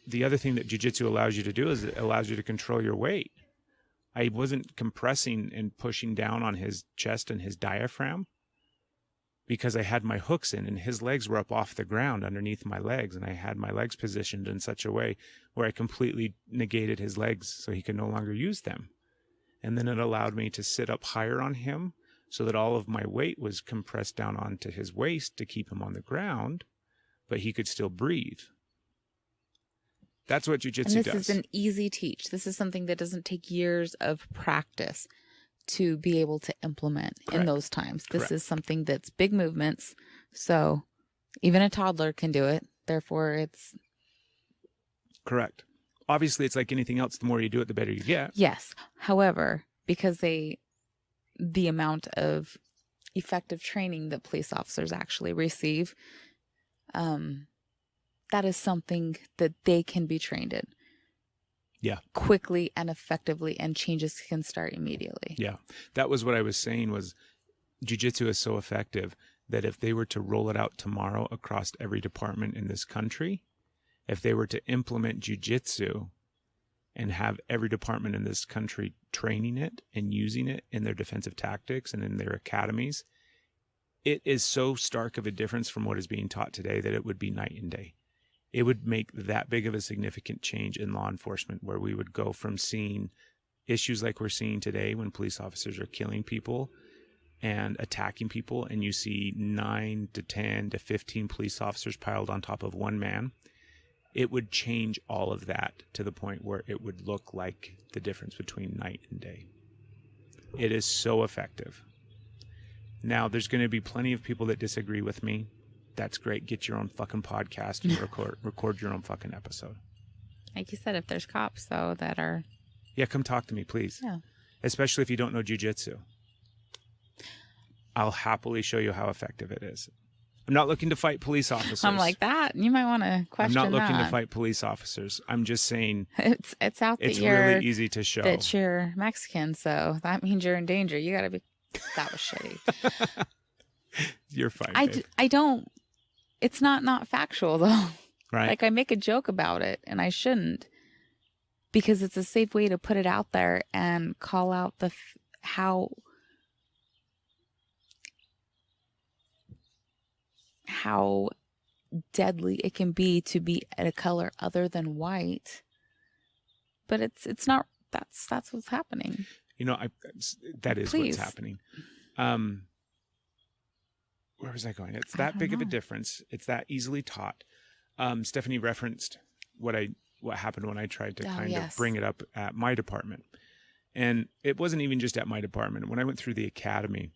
the other thing that jiu-jitsu allows you to do is it allows you to control your weight. I wasn't compressing and pushing down on his chest and his diaphragm because I had my hooks in and his legs were up off the ground underneath my legs. And I had my legs positioned in such a way where I completely negated his legs so he could no longer use them. And then it allowed me to sit up higher on him so that all of my weight was compressed down onto his waist to keep him on the ground, but he could still breathe. That's what jiu-jitsu does. And this is an easy teach. This is something that doesn't take years of practice to be able to implement in those times. This is something that's big movements. So even a toddler can do it. Therefore, it's... Correct. Obviously, it's like anything else. The more you do it, the better you get. Yes. However, because the amount of effective training that police officers actually receive, that is something that they can be trained in. Yeah. Quickly and effectively, and changes can start immediately. Yeah. That was what I was saying was jiu-jitsu is so effective that if they were to roll it out tomorrow across every department in this country, if they were to implement jiu-jitsu and have every department in this country training it and using it in their defensive tactics and in their academies, it is so stark of a difference from what is being taught today that it would be night and day. It would make that big of a significant change in law enforcement, where we would go from seeing issues like we're seeing today when police officers are killing people and attacking people, and you see 9 to 10 to 15 police officers piled on top of one man. It would change all of that to the point where it would look like the difference between night and day. It is so effective. Now, there's going to be plenty of people that disagree with me. That's great. Get your own fucking podcast and record your own fucking episode. Like you said, if there's cops, though, that are... Yeah, come talk to me, please. Yeah. Especially if you don't know jiu-jitsu. I'll happily show you how effective it is. I'm not looking to fight police officers. I'm like that. You might want to question I'm not looking that. to fight police officers. I'm just saying it's out that it's you're really easy to show. that you're Mexican, so that means you're in danger. You got to be... That was shitty. You're fine, babe. I don't... It's not factual, though. Right. Like, I make a joke about it, and I shouldn't. Because it's a safe way to put it out there and call out how how deadly it can be to be at a color other than white. But it's not. That's what's happening. That is Please. what's happening. Where was I going? It's that big of a difference. It's that easily taught. Stephanie referenced what happened when I tried to kind of bring it up at my department. And it wasn't even just at my department. When I went through the academy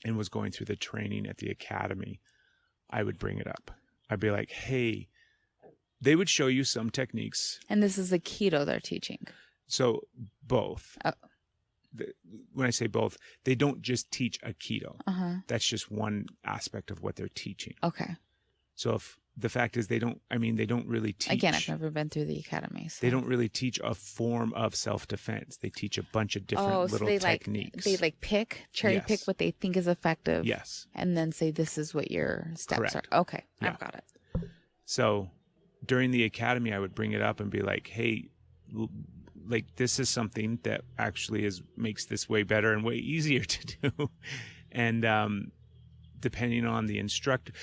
and was going through the training at the academy, I would bring it up. I'd be like, hey, they would show you some techniques. And this is the keto they're teaching. So both. Oh. When I say both, they don't just teach Aikido. Uh-huh. That's just one aspect of what they're teaching. Okay. So if the fact is they don't really teach. Again, I've never been through the academy. So. They don't really teach a form of self-defense. They teach a bunch of different little techniques. They cherry pick what they think is effective. Yes. And then say, this is what your steps Correct. are. Okay. Yeah. I've got it. So during the academy, I would bring it up and be like, hey, this is something that actually makes this way better and way easier to do. And depending on the instructor,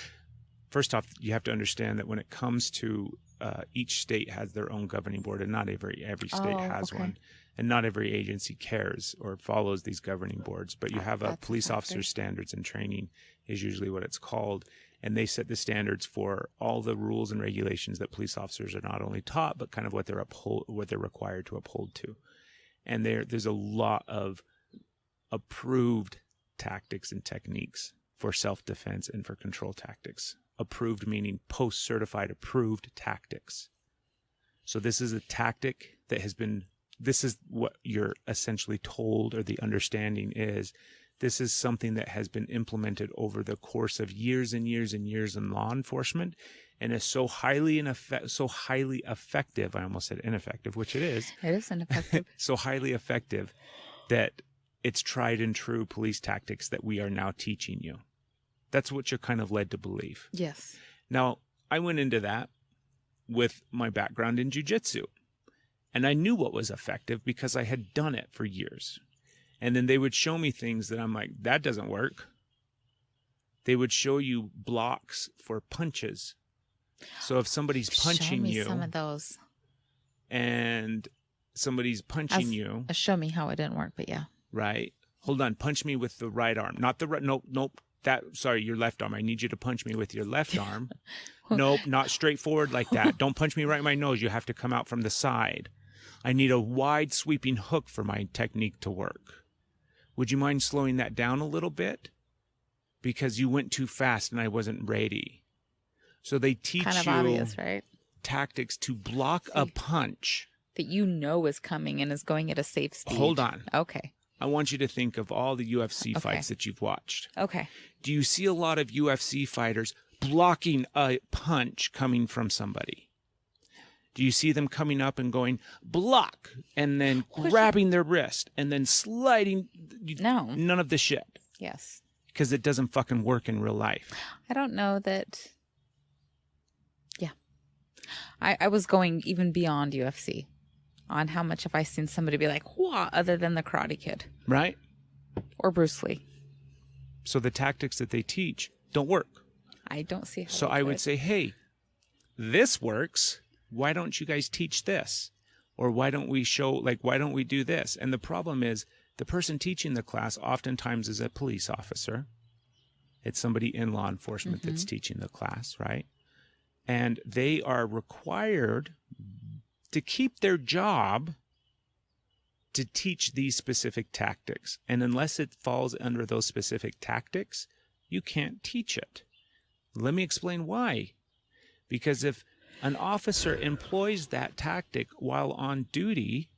first off, you have to understand that when it comes to each state has their own governing board, and not every state has one, and not every agency cares or follows these governing boards. But you have a police officer standards and training is usually what it's called. And they set the standards for all the rules and regulations that police officers are not only taught, but kind of what they're required to uphold to. And there's a lot of approved tactics and techniques for self-defense and for control tactics. Approved meaning post-certified approved tactics. So this is a tactic that this is what you're essentially told, or the understanding is, this is something that has been implemented over the course of years and years and years in law enforcement, and is so highly effective. I almost said ineffective, which it is. It is ineffective. So highly effective that it's tried and true police tactics that we are now teaching you. That's what you're kind of led to believe. Yes. Now, I went into that with my background in jiu-jitsu, and I knew what was effective because I had done it for years. And then they would show me things that I'm like, that doesn't work. They would show you blocks for punches. So if somebody's punching you, some of those, and somebody's punching you, show me how it didn't work. But yeah, right. Hold on, punch me with the right arm, not the right. Nope. Sorry, your left arm. I need you to punch me with your left arm. Nope, not straightforward like that. Don't punch me right in my nose. You have to come out from the side. I need a wide sweeping hook for my technique to work. Would you mind slowing that down a little bit? Because you went too fast and I wasn't ready. So they teach kind of you obvious, right? Tactics to block a punch that is coming and is going at a safe speed. Hold on. Okay. I want you to think of all the UFC fights that you've watched. Okay. Do you see a lot of UFC fighters blocking a punch coming from somebody? Do you see them coming up and going, block, and then grabbing their wrist, and then sliding? No. None of the shit. Yes. Because it doesn't fucking work in real life. I don't know that. Yeah. I was going even beyond UFC on how much have I seen somebody be like, whoa, other than the Karate Kid. Right? Or Bruce Lee. So the tactics that they teach don't work. I don't see how. So I would say, hey, this works. Why don't you guys teach this? Or why don't we do this? And the problem is the person teaching the class oftentimes is a police officer. It's somebody in law enforcement that's teaching the class, right? And they are required to keep their job to teach these specific tactics. And unless it falls under those specific tactics, you can't teach it. Let me explain why. Because if an officer employs that tactic while on duty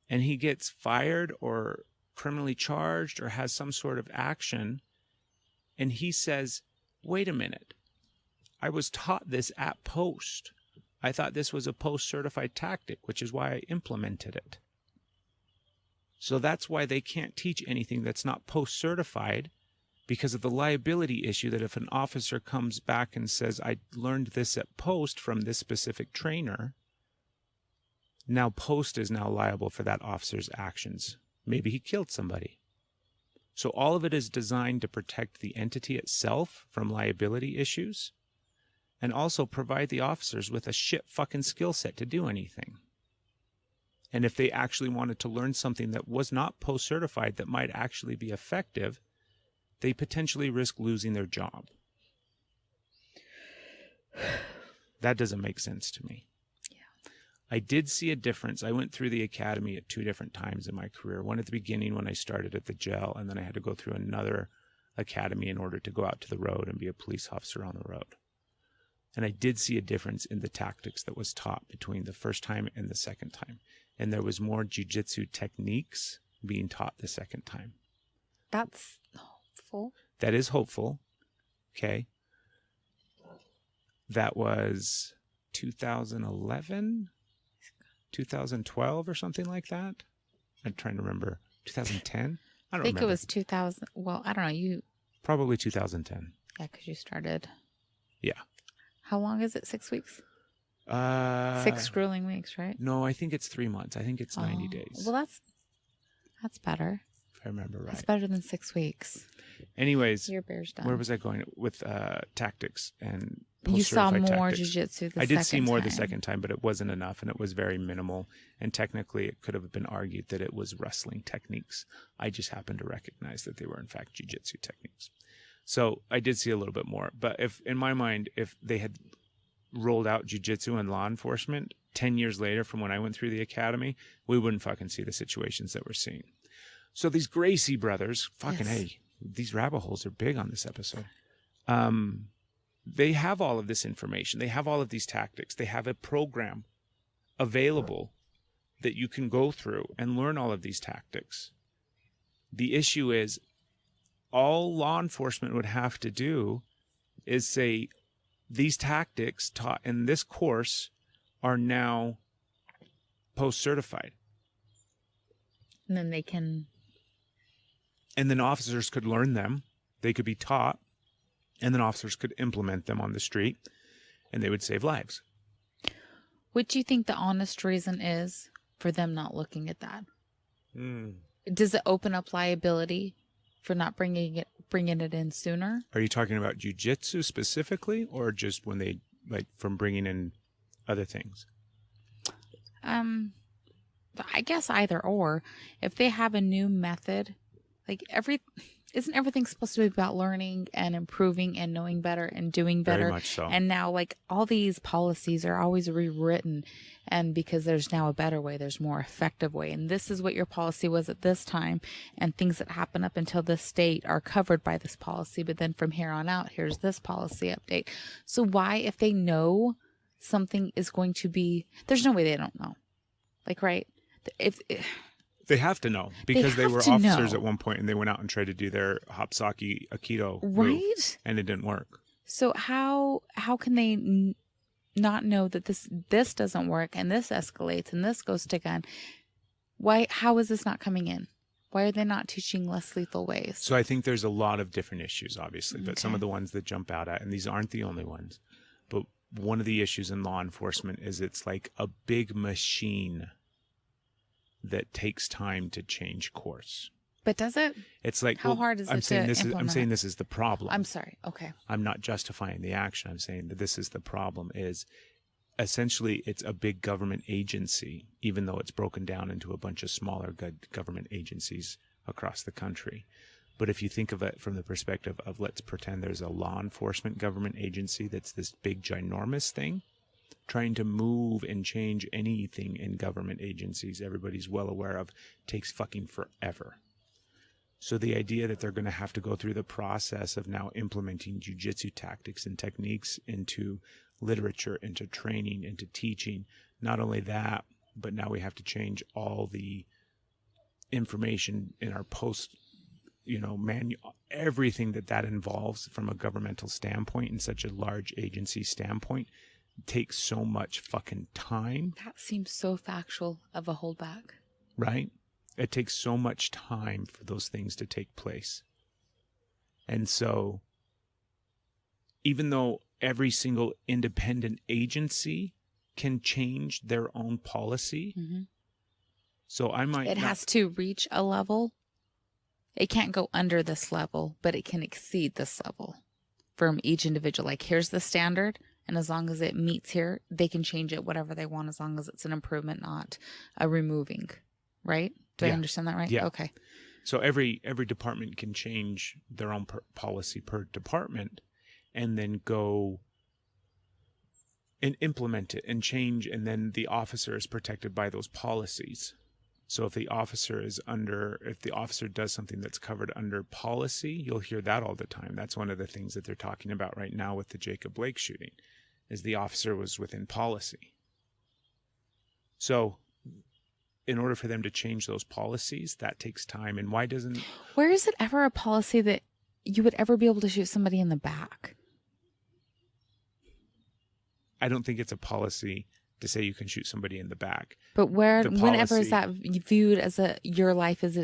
and he gets fired or criminally charged or has some sort of action, and he says, wait a minute, I was taught this at post. I thought this was a post-certified tactic, which is why I implemented it. So that's why they can't teach anything that's not post-certified, because of the liability issue that if an officer comes back and says, I learned this at post from this specific trainer, now post is now liable for that officer's actions. Maybe he killed somebody. So all of it is designed to protect the entity itself from liability issues and also provide the officers with a shit fucking skill set to do anything. And if they actually wanted to learn something that was not post-certified that might actually be effective, they potentially risk losing their job. That doesn't make sense to me. Yeah. I did see a difference. I went through the academy at 2 different times in my career. One at the beginning when I started at the jail, and then I had to go through another academy in order to go out to the road and be a police officer on the road. And I did see a difference in the tactics that was taught between the first time and the second time. And there was more jiu-jitsu techniques being taught the second time. That's hopeful. That is hopeful. Okay. That was 2011, 2012 or something like that. I'm trying to remember. 2010? I don't remember. It was 2000. Well, I don't know. Probably 2010. Yeah, because you started. Yeah. How long is it? 6 weeks? 6 grueling weeks, right? No, I think it's 3 months. I think it's 90 days. Well, that's better. If I remember right. That's better than 6 weeks. Anyways, Your bear's done. where was I going with tactics and you saw post-certified more tactics? jiu-jitsu the second I time. did see more the second time, but it wasn't enough, and it was very minimal. And technically, it could have been argued that it was wrestling techniques. I just happened to recognize that they were, in fact, jiu-jitsu techniques. So I did see a little bit more. But in my mind, if they had rolled out jiu-jitsu and law enforcement 10 years later from when I went through the academy, we wouldn't fucking see the situations that we're seeing. So these Gracie brothers, fucking Yes. hey, these rabbit holes are big on this episode. They have all of this information. They have all of these tactics. They have a program available that you can go through and learn all of these tactics. The issue is all law enforcement would have to do is say, these tactics taught in this course are now post-certified. And then they can... And then officers could learn them. They could be taught. And then officers could implement them on the street. And they would save lives. What do you think the honest reason is for them not looking at that? Does it open up liability for not bringing it in sooner? Are you talking about jiu-jitsu specifically, or just when they, like, from bringing in other things? I guess either or. If they have a new method, like isn't everything supposed to be about learning and improving and knowing better and doing better? Very much so. And now, like, all these policies are always rewritten, and because there's now a better way, there's more effective way. And this is what your policy was at this time, and things that happen up until this date are covered by this policy. But then from here on out, here's this policy update. So why, if they know something is going to be, there's no way they don't know. Like, right? They have to know, because they have were to officers know. at one point and they went out and tried to do their Hopsaki Aikido move, Right? and it didn't work. So how can they not know that this doesn't work, and this escalates, and this goes to gun? How is this not coming in? Why are they not teaching less lethal ways? So I think there's a lot of different issues, obviously, but some Okay. of the ones that jump out at, and these aren't the only ones, but one of the issues in law enforcement is it's like a big machine that takes time to change course. But does it? It's like, How hard is I'm it saying to this implement? I'm saying this is the problem. I'm sorry. Okay. I'm not justifying the action. I'm saying that this is the problem. Is essentially it's a big government agency, even though it's broken down into a bunch of smaller government agencies across the country. But if you think of it from the perspective of, let's pretend there's a law enforcement government agency that's this big ginormous thing, trying to move and change anything in government agencies, everybody's well aware of, takes fucking forever. So the idea that they're going to have to go through the process of now implementing jiu-jitsu tactics and techniques into literature, into training, into teaching, not only that, but now we have to change all the information in our post, manual, everything that involves from a governmental standpoint, in such a large agency standpoint, takes so much fucking time. That seems so factual of a holdback. Right? It takes so much time for those things to take place. And so, even though every single independent agency can change their own policy, Mm-hmm. so I might It has to reach a level It can't go under this level, but it can exceed this level from each individual. Like, here's the standard, and as long as it meets here, they can change it whatever they want, as long as it's an improvement, not a removing. Right? Do I understand that right? Yeah. Okay. So every department can change their own policy per department, and then go and implement it and change, and then the officer is protected by those policies. So if the officer does something that's covered under policy, you'll hear that all the time. That's one of the things that they're talking about right now with the Jacob Blake shooting, is the officer was within policy. So in order for them to change those policies, that takes time. And Where is it ever a policy that you would ever be able to shoot somebody in the back? I don't think it's a policy to say you can shoot somebody in the back. But whenever is that viewed as your life is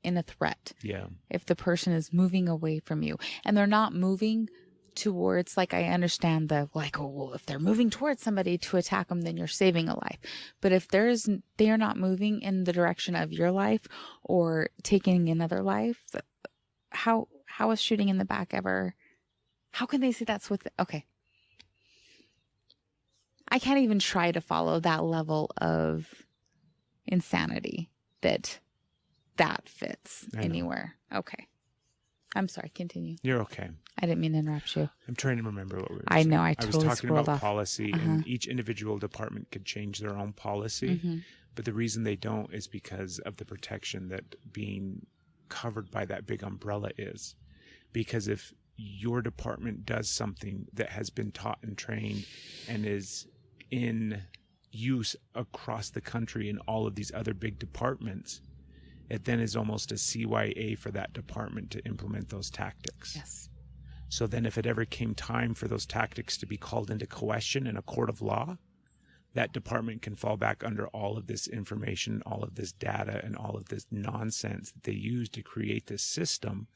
in a threat? Yeah. If the person is moving away from you and they're not moving towards, like, I understand if they're moving towards somebody to attack them, then you're saving a life. But if they are not moving in the direction of your life or taking another life, how is shooting in the back ever? How can they say that's okay. I can't even try to follow that level of insanity that fits anywhere. Okay. I'm sorry. Continue. You're okay. I didn't mean to interrupt you. I'm trying to remember what we were I saying. know. I was totally talking scrolled about off. policy, and each individual department could change their own policy. But the reason they don't is because of the protection that being covered by that big umbrella is. Because if your department does something that has been taught and trained and is in use across the country in all of these other big departments, it then is almost a CYA for that department to implement those tactics. Yes. So then if it ever came time for those tactics to be called into question in a court of law, that department can fall back under all of this information, all of this data, and all of this nonsense that they use to create this system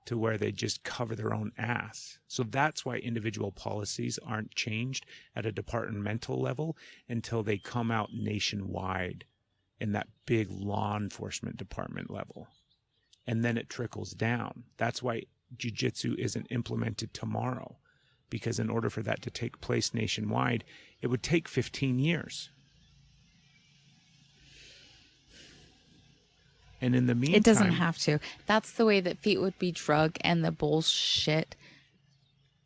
to where they just cover their own ass. So that's why individual policies aren't changed at a departmental level until they come out nationwide in that big law enforcement department level. And then it trickles down. That's why jiu-jitsu isn't implemented tomorrow, because in order for that to take place nationwide, it would take 15 years. And in the meantime, it doesn't have to. That's the way that feet would be drug, and the bullshit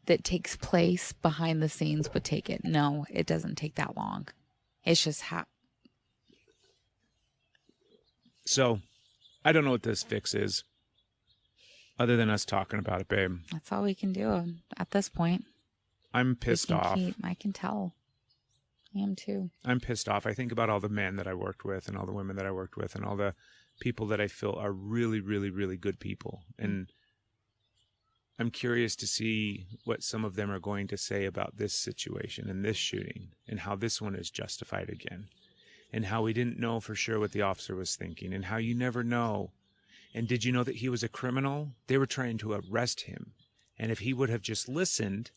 that takes place behind the scenes would take it. No, it doesn't take that long. It's just So, I don't know what this fix is, other than us talking about it, babe. That's all we can do at this point. I'm pissed off. I can tell. I am too. I'm pissed off. I think about all the men that I worked with and all the women that I worked with and all the people that I feel are really, really, really good people. And I'm curious to see what some of them are going to say about this situation and this shooting and how this one is justified again. And how we didn't know for sure what the officer was thinking, and how you never know. And did you know that he was a criminal? They were trying to arrest him. And if he would have just listened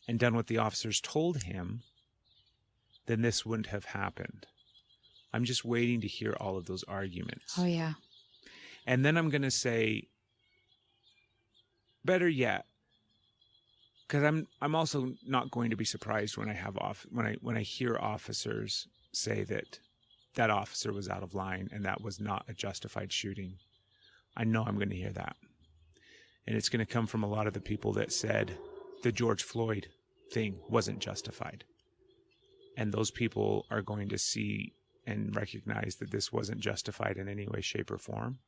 and done what the officers told him, then this wouldn't have happened. I'm just waiting to hear all of those arguments. Oh, yeah. And then I'm going to say, better yet, because I'm also not going to be surprised when I hear officers say that officer was out of line and that was not a justified shooting. I know I'm going to hear that. And it's going to come from a lot of the people that said the George Floyd thing wasn't justified. And those people are going to see and recognize that this wasn't justified in any way, shape, or form.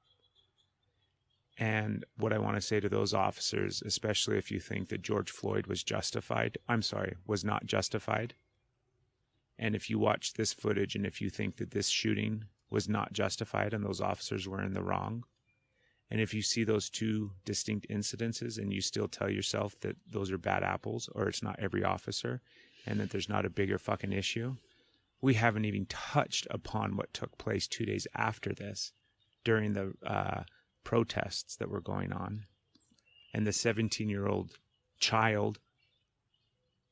And what I want to say to those officers, especially if you think that George Floyd was not justified. And if you watch this footage and if you think that this shooting was not justified and those officers were in the wrong, and if you see those two distinct incidences and you still tell yourself that those are bad apples or it's not every officer and that there's not a bigger fucking issue, we haven't even touched upon what took place 2 days after this during the protests that were going on. And the 17-year-old child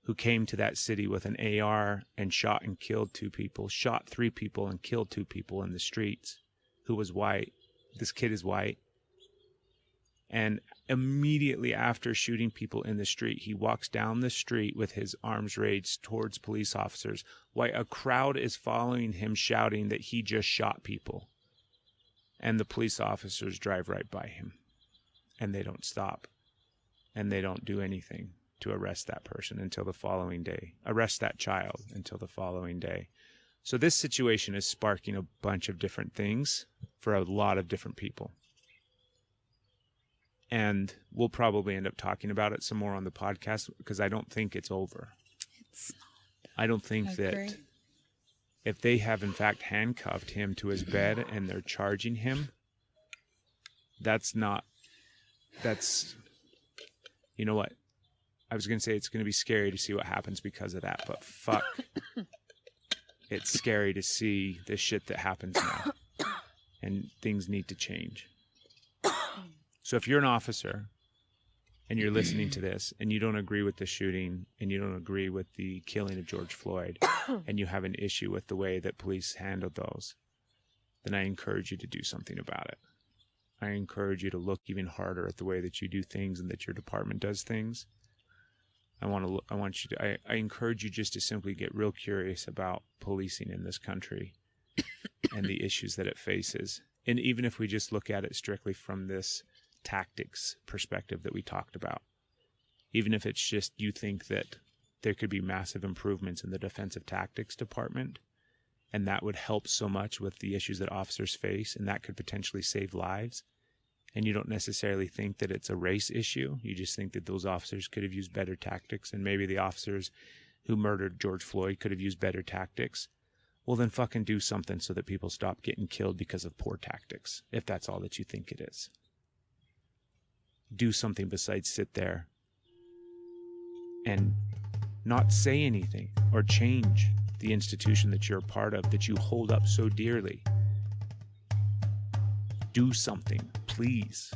who came to that city with an AR and shot and killed 2 people, shot 3 people and killed 2 people in the streets, who was white. This kid is white. And immediately after shooting people in the street, he walks down the street with his arms raised towards police officers, while a crowd is following him shouting that he just shot people. And the police officers drive right by him, and they don't stop, and they don't do anything to arrest that person until the following day, arrest that child until the following day. So this situation is sparking a bunch of different things for a lot of different people. And we'll probably end up talking about it some more on the podcast, because I don't think it's over. It's not. I don't think that if they have in fact handcuffed him to his bed and they're charging him, you know what? I was going to say it's going to be scary to see what happens because of that, but fuck. It's scary to see the shit that happens now, and things need to change. So if you're an officer and you're listening to this and you don't agree with the shooting and you don't agree with the killing of George Floyd and you have an issue with the way that police handled those, then I encourage you to do something about it. I encourage you to look even harder at the way that you do things and that your department does things. I encourage you just to simply get real curious about policing in this country and the issues that it faces. And even if we just look at it strictly from this tactics perspective that we talked about, even if it's just you think that there could be massive improvements in the defensive tactics department, and that would help so much with the issues that officers face, and that could potentially save lives, and you don't necessarily think that it's a race issue, you just think that those officers could have used better tactics, and maybe the officers who murdered George Floyd could have used better tactics, well then fucking do something so that people stop getting killed because of poor tactics, if that's all that you think it is. Do something besides sit there and not say anything or change the institution that you're a part of, that you hold up so dearly. Do something, please.